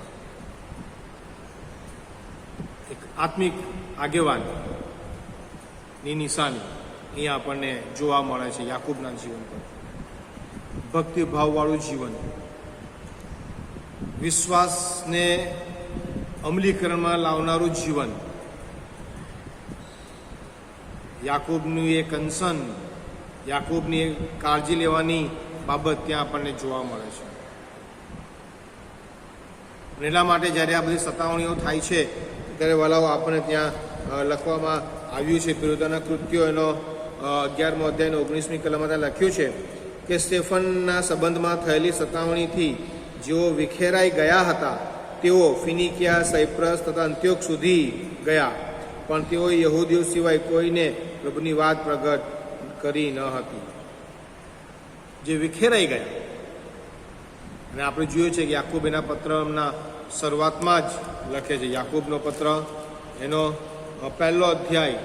એક આત્મિક આગેવાનની નિશાની અહીંયા આપણને જોવા મળે છે યાકૂબના જીવન પર. ભક્તિભાવવાળું જીવન, વિશ્વાસને અમલીકરણમાં લાવનારું જીવન, યાકૂબનું એ કન્સર્ન, યાકૂબની કાળજી લેવાની બાબત ત્યાં આપણને જોવા મળે છે. અને એટલા માટે જ્યારે આ બધી સતાવણીઓ થાય છે ત્યારે વલાઓ આપણને ત્યાં લખવામાં આવ્યું છે. પ્રેરિતોના કૃત્યો એનો 11મો અધ્યાયનો 19મી કલમમાં ત્યાં લખ્યું છે કે સ્ટેફનના સંબંધમાં થયેલી સતાવણીથી જેઓ વિખેરાઈ ગયા હતા તેઓ ફિનિકિયા, સાયપ્રસ તથા અંત્યોક સુધી ગયા, પણ તેઓ યહૂદીઓ સિવાય કોઈને પ્રભુની વાત પ્રગટ કરી ન હતી. જે વિખેરાઈ ગયા. અને આપણે જોયું છે કે યાકૂબ એના પત્રના શરૂઆતમાં જ લખે છે. યાકૂબનો પત્ર એનો 1લો અધ્યાય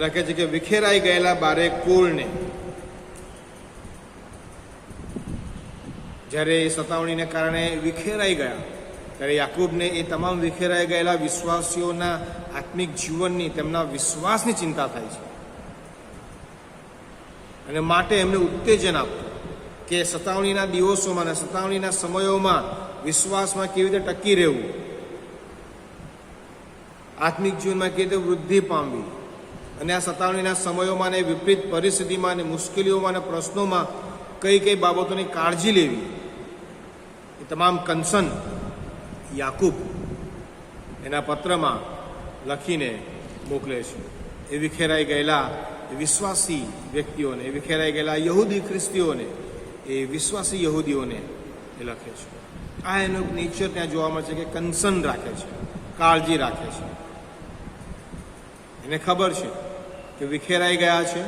લખે છે કે વિખેરાઈ ગયેલા બારે કુળને, જ્યારે એ સતાવણીને કારણે વિખેરાઈ ગયા ત્યારે યાકૂબને એ તમામ વિખેરાઈ ગયેલા વિશ્વાસીઓના આત્મિક જીવનની, તેમના વિશ્વાસની ચિંતા થાય છે. અને માટે એમને ઉત્તેજન આપતું કે સતાવણીના દિવસોમાં અને સતાવણીના સમયોમાં વિશ્વાસમાં કેવી રીતે ટકી રહેવું, આત્મિક જીવનમાં કેવી રીતે વૃદ્ધિ પામવી, અને આ સતાવણીના સમયોમાં અને વિપરીત પરિસ્થિતિમાં અને મુશ્કેલીઓમાં અને પ્રશ્નોમાં કઈ કઈ બાબતોની કાળજી લેવી, એ તમામ કન્સર્ન યાકૂબ એના પત્રમાં લખીને મોકલે છે. એ વિખેરાઈ ગયેલા વિશ્વાસી વ્યક્તિઓને, એ વિખેરાઈ ગયેલા યહૂદી ખ્રિસ્તીઓને, એ વિશ્વાસી યહૂદીઓને એ લખે છે. આ એનું નેચર ત્યાં જોવા મળે છે કે કન્સર્ન રાખે છે, કાળજી રાખે છે. એને ખબર છે કે વિખેરાઈ ગયા છે,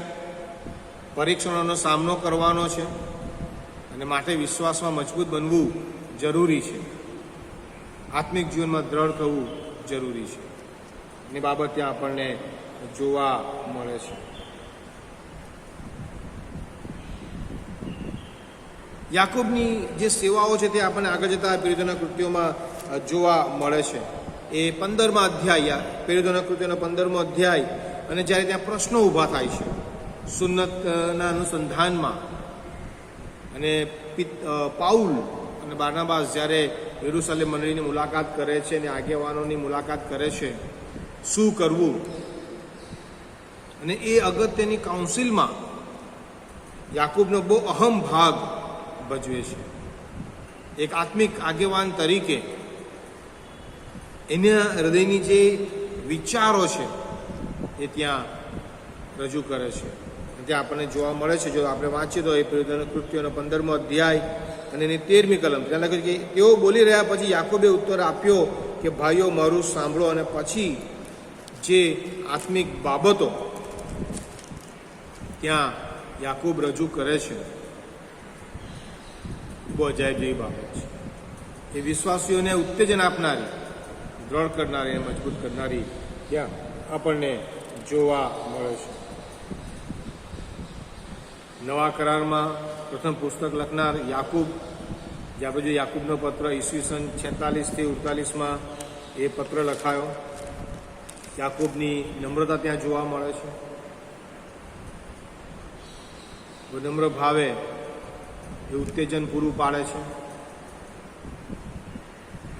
પરીક્ષણોનો સામનો કરવાનો છે અને માટે વિશ્વાસમાં મજબૂત બનવું જરૂરી છે, આત્મિક જીવનમાં દ્રઢ થવું જરૂરી છે. એની બાબત ત્યાં આપણને જોવા મળે છે. યાકૂબની જે સેવાઓ છે તે આપણને આગળ જતા પ્રેરિતોના કૃત્યોમાં જોવા મળે છે. એ 15મા અધ્યાય, પ્રેરિતોના કૃત્યોનો 15મો અધ્યાય, અને જ્યારે ત્યાં પ્રશ્નો ઊભા થાય છે સુન્નતના અનુસંધાનમાં, અને પાઉલ અને બારનાબાસ જ્યારે યરુશલેમ મંડળીની મુલાકાત કરે છે અને આગેવાનોની મુલાકાત કરે છે, શું કરવું, અને એ અગત્યની કાઉન્સિલમાં યાકૂબનો બહુ અહમ ભાગ ભજવે છે. એક આત્મિક આગેવાન તરીકે એના હૃદયની જે વિચારો છે એ ત્યાં રજૂ કરે છે. ત્યાં આપણને જોવા મળે છે. જો આપણે વાંચીએ તો એ પ્રેરિતોના કૃત્યોનો 15મો અધ્યાય અને એની 13મી કલમ ત્યાં લખ્યું કે તેઓ બોલી રહ્યા પછી યાકોબે ઉત્તર આપ્યો કે ભાઈઓ મારું સાંભળો. અને પછી જે આત્મિક બાબતો ત્યાં યાકૂબ રજૂ કરે છે બહુ અજાયબ જેવી બાબત છે. એ વિશ્વાસીઓને ઉત્તેજન આપનારી, દ્રઢ કરનારી અને મજબૂત કરનારી ત્યાં આપણને જોવા મળે છે. નવા કરારમાં પ્રથમ પુસ્તક લખનાર યાકૂબ, જે આપણે જો યાકૂબનો પત્ર ઈસવીસન 46 થી 48 એ પત્ર લખાયો. યાકૂબની નમ્રતા ત્યાં જોવા મળે છે. વિનમ્ર ભાવે એ ઉત્તેજન પૂરું પાડે છે.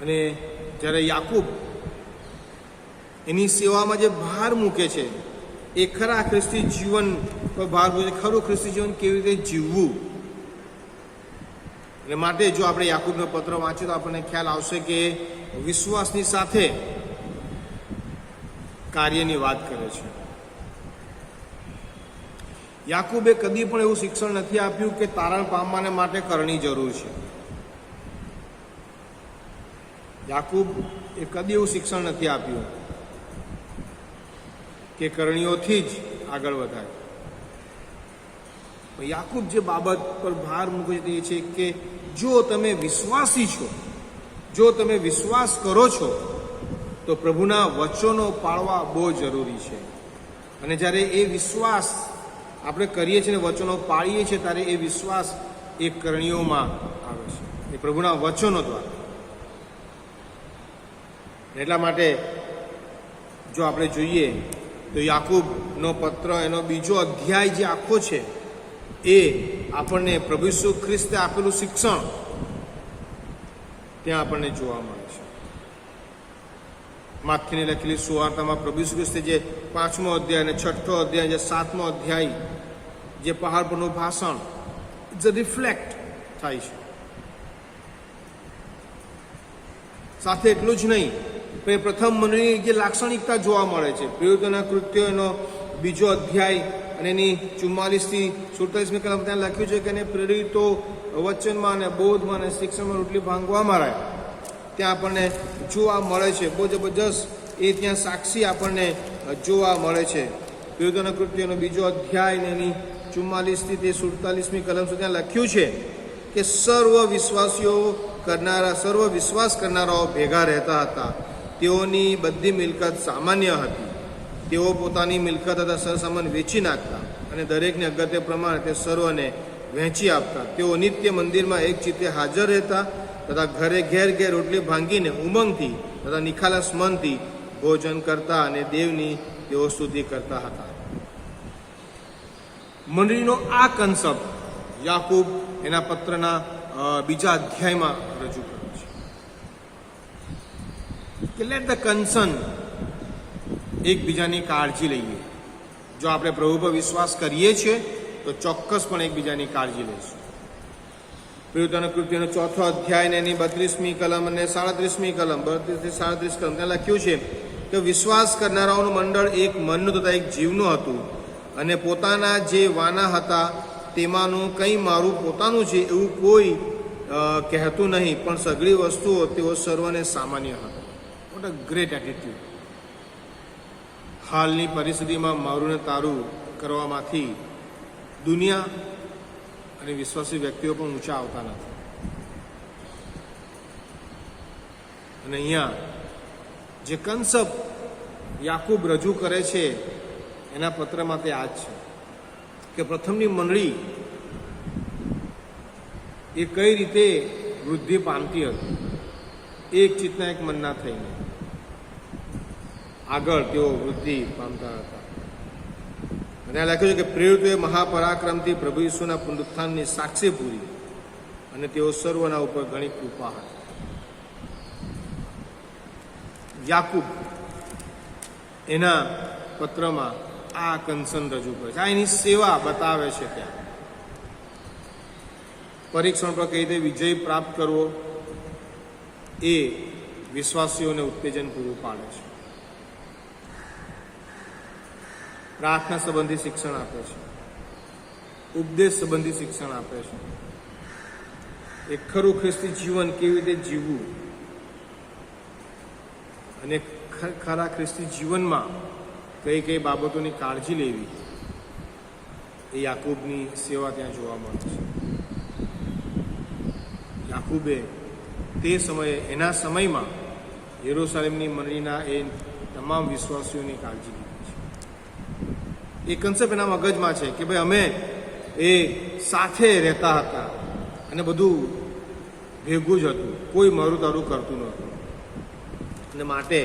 અને જ્યારે યાકૂબ એની સેવામાં જે ભાર મૂકે છે એ ખરા ખ્રિસ્તી જીવન પર ભાર મૂકે, ખરું ખ્રિસ્તી જીવન કેવી રીતે જીવવું. એટલે માટે જો આપણે યાકૂબનો પત્ર વાંચીએ તો આપણને ખ્યાલ આવશે કે વિશ્વાસની સાથે કાર્યની વાત કરે છે. યાકૂબે કદી પણ એવું શિક્ષણ નથી આપ્યું કે તારણ પામવાને માટે કરણી જરૂર છે. યાકૂબ એ કદી એવું શિક્ષણ નથી આપ્યું કે કરણીઓથી જ આગળ વધાય. યાકૂબ જે બાબત પર ભાર મૂકે છે તે છે કે જો તમે વિશ્વાસી છો, જો તમે વિશ્વાસ કરો છો તો પ્રભુના વચનો પાળવા બહુ જરૂરી છે. અને જ્યારે એ વિશ્વાસ આપણે કરીએ છીએ ને વચનો પાળીએ છીએ ત્યારે એ વિશ્વાસ એ કરણીઓમાં આવે છે, એ પ્રભુના વચનો દ્વારા. એટલા માટે જો આપણે જોઈએ તો યાકૂબનો પત્ર એનો બીજો અધ્યાય જે આખો છે એ આપણને પ્રભુ ઈસુ ખ્રિસ્તે આપેલું શિક્ષણ ત્યાં આપણને જોવા મળે છે. માથીની લખેલી સુવાર્તામાં પ્રભુ ઈસુ ખ્રિસ્તે જે 5મો અધ્યાય અને 6ઠો અધ્યાય, જે 7મો અધ્યાય, જે પહાડ પરનું ભાષણ જે રિફ્લેક્ટ થાય છે. સાથે એટલું જ નહીં, પ્રથમ મંડળીની જે લાક્ષણિકતા જોવા મળે છે, પ્રેરિતોના કૃત્યો એનો બીજો અધ્યાય અને એની 44 થી 47મી કલમ ત્યાં લખ્યું છે કે એને પ્રેરિતો વચનમાં અને બોધમાં અને શિક્ષણમાં રોટલી ભાંગવામાં રહ્યા. ત્યાં આપણને જોવા મળે છે બહુ જબરજસ્ત એ ત્યાં સાક્ષી આપણને જોવા મળે છે. પ્રેરિતોના કૃત્યોનો બીજો અધ્યાય ને એની 44 થી 47મી કલમ સુધી ત્યાં લખ્યું છે કે સર્વ વિશ્વાસ કરનારાઓ ભેગા રહેતા હતા. તેઓની બધી મિલકત સામાન્ય હતી. તેઓ પોતાની મિલકત હતા સરસામાન વેચી નાખતા અને દરેકને અગત્ય પ્રમાણે તે સર્વને વહેંચી આપતા. તેઓ નિત્ય મંદિરમાં એક ચિત્તે હાજર રહેતા તથા ઘરે ઘેર રોટલી ભાંગીને ઉમંગથી તથા નિખાલસ મનથી ભોજન કરતા અને દેવની તેઓ સ્તુતિ કરતા હતા. મંડળીનો આ કન્સેપ્ટ યાકૂબ એના પત્રના બીજા અધ્યાયમાં રજૂ કર્યો છે કે લેટ ધ કન્સર્ન, એકબીજાની કાળજી લઈએ. જો આપણે પ્રભુ પર વિશ્વાસ કરીએ છીએ તો ચોક્કસ પણ એકબીજાની કાળજી લઈશું. પ્રેરિતોના કૃત્યોનો 4થો અધ્યાય ને એની 32મી કલમ અને 37મી કલમ, 32 થી 37 કલમ ત્યાં લખ્યું છે કે વિશ્વાસ કરનારાઓનું મંડળ એક મનનું તથા એક જીવનું હતું અને પોતાના જે વાના હતા તેમાંનું કંઈ મારું પોતાનું છે એવું કોઈ કહેતું નહીં, પણ સઘળી વસ્તુઓ તેઓ સર્વને સામાન્ય હતા. What a great attitude. હાલની પરિસ્થિતિમાં મારું ને તારું કરવામાંથી દુનિયા અને વિશ્વાસી વ્યક્તિઓ પણ ઊંચા આવતા નથી. અને અહીંયા જે કન્સેપ્ટ યાકૂબ રજૂ કરે છે એના પત્રમાં તે આ જ છે કે પ્રથમની મંડળી એ કઈ રીતે વૃદ્ધિ પામતી હતી, એક ચિત્તના એક મનના થઈને આગળ તેઓ વૃદ્ધિ પામતા હતા. અને આ લખ્યું છે કે પ્રેરિતોએ મહાપરાક્રમથી પ્રભુ ઈસુના પુનરુત્થાનની સાક્ષી પૂરી અને તેઓ સર્વના ઉપર ઘણી કૃપા હતી. યાકૂબ એના પત્રમાં આ કન્સર્ન રજૂ કરે છે, આ એની સેવા બતાવે છે. ત્યાં પરીક્ષણ પર કઈ રીતે વિજય પ્રાપ્ત કરવો એ વિશ્વાસીઓને ઉત્તેજન પૂરું પાડે છે. પ્રાર્થના સંબંધી શિક્ષણ આપે છે. ઉપદેશ સંબંધી શિક્ષણ આપે છે. એક ખરું ખ્રિસ્તી જીવન કેવી રીતે જીવવું અને ખરા ખ્રિસ્તી જીવનમાં કઈ કઈ બાબતોની કાળજી લેવી, એ યાકૂબની સેવા ત્યાં જોવા મળે છે. યાકૂબે તે સમયે, એના સમયમાં યરૂશાલેમની મંડળીના એ તમામ વિશ્વાસીઓની કાળજી લીધી છે. એ કન્સેપ્ટ એના મગજમાં છે કે ભાઈ અમે એ સાથે રહેતા હતા અને બધું ભેગું જ હતું, કોઈ મારું તારું કરતું નહોતું. અને માટે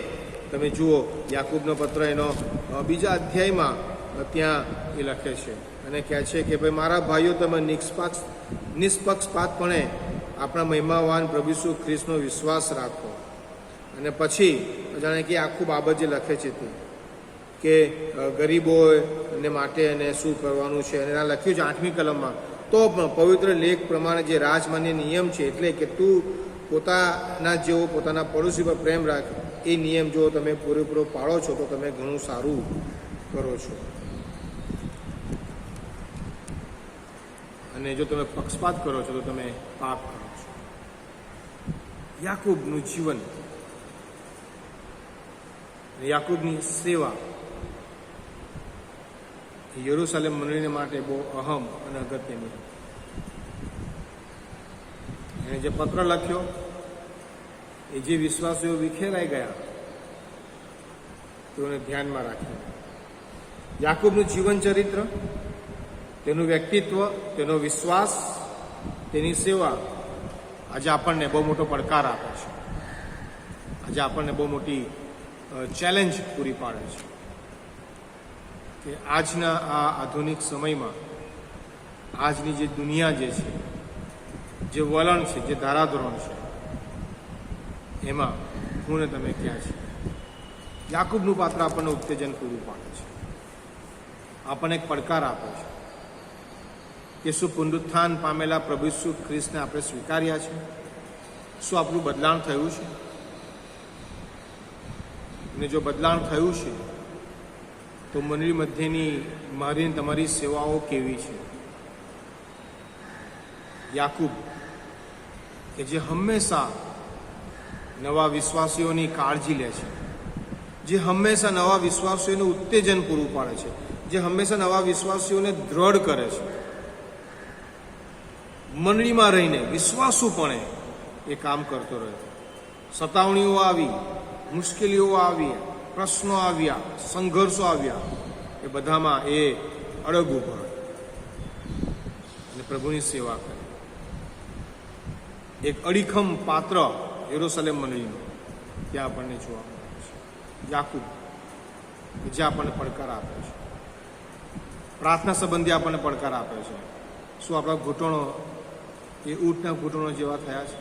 તમે જુઓ યાકૂબનો પત્ર એનો 2 અધ્યાયમાં ત્યાં એ લખે છે અને કહે છે કે ભાઈ મારા ભાઈઓ, તમે નિષ્પક્ષપાતપણે આપણા મહિમાવાન પ્રભુ ઈસુ ખ્રિસ્તનો વિશ્વાસ રાખો. અને પછી જાણે કે આખું બાબત જે લખે છે તે કે ગરીબોને માટે એને શું કરવાનું છે, અને આ લખ્યું છે 8મી કલમમાં, તો પણ પવિત્ર લેખ પ્રમાણે જે રાજમાન્ય નિયમ છે, એટલે કે તું પોતાના જેવો પોતાના પડોશી પર પ્રેમ રાખ, એ નિયમ જો તમે પૂરેપૂરો પાળો છો તો તમે ઘણું સારું કરો છો. અને જો તમે પક્ષપાત કરો છો તો તમે પાપ કરો છો. યાકૂબનું જીવન, યાકૂબની સેવા યરૂશાલેમ મંડળીને માટે બહુ અહમ અને અગત્યની હતી. એણે જે પત્ર લખ્યો, એ જે વિશ્વાસીઓ વિખેરાઈ ગયા તેઓને ધ્યાનમાં રાખ્યું. યાકૂબનું જીવન ચરિત્ર, તેનું વ્યક્તિત્વ, તેનો વિશ્વાસ, તેની સેવા આજે આપણને બહુ મોટો પડકાર આપે છે. આજે આપણને બહુ મોટી ચેલેન્જ પૂરી પાડે છે કે આજના આ આધુનિક સમયમાં, આજની જે દુનિયા જે છે, જે વલણ છે, જે ધારાધોરણ છે, એમાં હું ને તમે ક્યાં છે. યાકૂબનું પાત્ર આપણને ઉત્તેજન પૂરું પાડે છે, આપણને એક પડકાર આપે છે કે શું પુનરુત્થાન પામેલા પ્રભુ ઈસુ ખ્રિસ્તને આપણે સ્વીકાર્યા છે? શું આપણું બદલાણ થયું છે? અને જો બદલાણ થયું છે તો મંડળી મધ્યની મારી તમારી સેવાઓ કેવી છે? યાકૂબ કે જે હંમેશા નવા વિશ્વાસીઓની કાળજી લે છે, જે હંમેશા નવા વિશ્વાસીઓને ઉત્તેજન પૂરું પાડે છે, જે હંમેશા નવા વિશ્વાસીઓને દ્રઢ કરે છે, મંડળીમાં રહીને વિશ્વાસુપણે એ કામ કરતો રહ્યો. સતાવણીઓ આવી, મુશ્કેલીઓ આવી, પ્રશ્નો આવ્યા, સંઘર્ષો આવ્યા, એ બધામાં એ અડગ ઉભો અને પ્રભુની સેવા કરી. એક અડીખમ પાત્ર યરૂશાલેમ મંડળીનું ત્યાં આપણને જોવા મળે છે. યાકૂબ જે આપણને પડકાર આપે છે, પ્રાર્થના સંબંધી આપણને પડકાર આપે છે. શું આપણા ઘૂંટણો એ ઊંટના ઘૂંટણો જેવા થયા છે?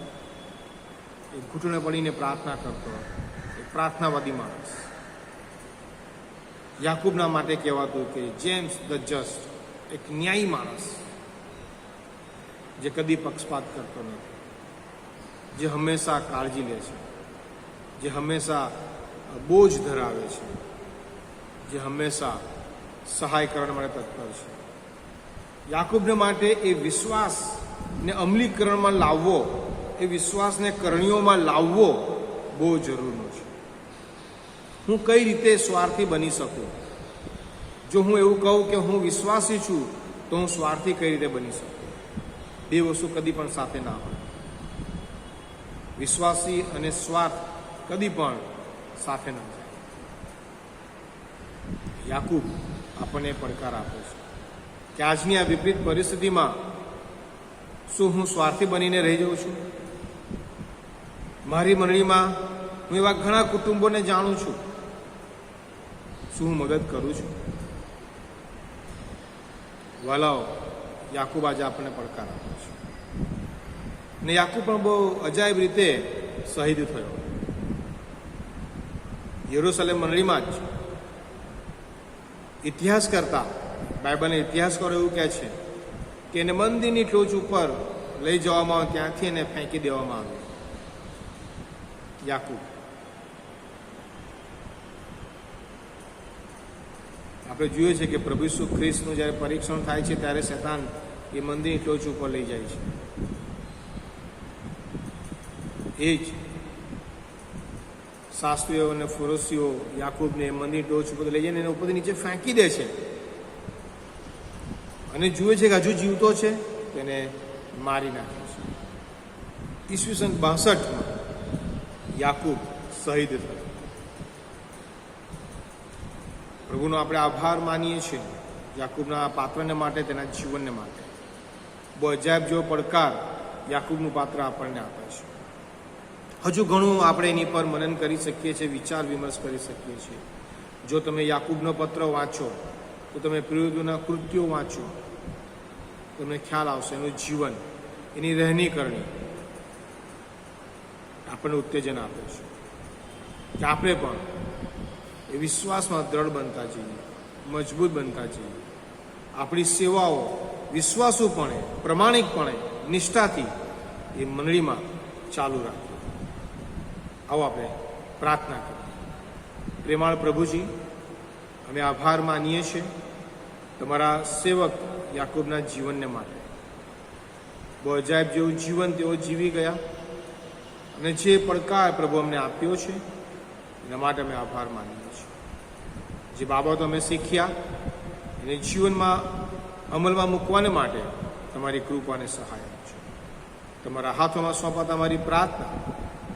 એ ઘૂંટણે પડીને પ્રાર્થના કરતો એક પ્રાર્થનાવાદી માણસ. યાકૂબના માટે કહેવાતું કે જેમ્સ ધ જસ્ટ, એક ન્યાયી માણસ જે કદી પક્ષપાત કરતો નથી, જે હંમેશા કાળજી લે છે, જે હંમેશા બોજ ધરાવે છે, જે હંમેશા સહાય કરવા માટે તત્પર છે. યાકૂબને માટે એ વિશ્વાસને અમલીકરણમાં લાવવો, એ વિશ્વાસને કરણીઓમાં લાવવો બહુ જરૂરનો છે. હું કઈ રીતે સ્વાર્થી બની શકું? જો હું એવું કહું કે હું વિશ્વાસી છું તો હું સ્વાર્થી કઈ રીતે બની શકું? બે વસ્તુ કદી પણ સાથે ના હોય. વિશ્વાસી અને સ્વાર્થ કદી પણ સાથે ના જાય. યાકૂબ આપણને પડકાર આપે છે કે આજની આ વિપરીત પરિસ્થિતિમાં શું હું સ્વાર્થી બનીને રહી જાઉં છું? મારી મંડળીમાં હું એવા ઘણા કુટુંબોને જાણું છું, શું હું મદદ કરું છું? વાલાઓ, યાકૂબ આજે આપણને પડકાર આપે છે. ને યાકૂબ પણ બહુ અજાયબ રીતે શહીદ થયો. યરૂશાલેમ મંડળીમાં જ ઇતિહાસ કરતા, બાઇબલના ઇતિહાસકારો એવું કહે છે કે એને મંદિરની ટોચ ઉપર લઈ જવામાં આવે, ત્યાંથી એને ફેંકી દેવામાં આવ્યો. યાકૂબ આપણે જોઈએ છે કે પ્રભુ ઈસુ ખ્રિસ્તનું જ્યારે પરીક્ષણ થાય છે ત્યારે શૈતાન એ મંદિરની ટોચ ઉપર લઈ જાય છે. એ જ શાસ્ત્રીઓ અને ફરોશીઓ યાકૂબને મંદિરની ટોચ ઉપર લઈ જઈને એને ઉપરથી નીચે ફેંકી દે છે અને જુએ છે કે હજુ જીવતો છે, તેને મારી નાખે છે. ઈસવીસન 62માં યાકૂબ શહીદ થયો. પ્રભુનો આપણે આભાર માનીએ છીએ યાકૂબના પાત્રને માટે, તેના જીવનને માટે. બહુ અજાયબ જેવો પડકાર યાકૂબનું પાત્ર આપણને આપે છે. હજુ ઘણું આપણે એની પર મનન કરી શકીએ છીએ, વિચાર વિમર્શ કરી શકીએ છીએ. જો તમે યાકૂબનો પત્ર વાંચો, તો તમે પ્રેરિતોના કૃત્યો વાંચો, તમને ખ્યાલ આવશે એનું જીવન, એની રહેણી કરણી આપણને ઉત્તેજન આપે છે કે આપણે પણ એ વિશ્વાસમાં દ્રઢ બનતા જઈએ, મજબૂત બનતા જઈએ. આપણી સેવાઓ વિશ્વાસુપણે, પ્રમાણિકપણે, નિષ્ઠાથી એ મંડળીમાં ચાલુ રાખીએ. આવો આપણે પ્રાર્થના કરીએ. પ્રેમાળ પ્રભુજી, અમે આભાર માનીએ છીએ તમારા સેવક યાકૂબના જીવનને માટે. બહુ અજાયબ જેવું જીવન તેઓ જીવી ગયા અને જે પડકાર પ્રભુ અમને આપ્યો છે એના માટે અમે આભાર માનીએ છીએ. જે બાબતો અમે શીખ્યા એને જીવનમાં અમલમાં મૂકવાને માટે તમારી કૃપાને સહાય આપજો. તમારા હાથોમાં સોંપાતા અમારી પ્રાર્થના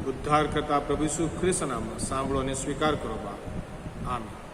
ઉદ્ધાર કરતા પ્રભુ ઈસુ ખ્રિસ્તના નામમાં સાંભળો અને સ્વીકાર કરો બાપ. આમીન.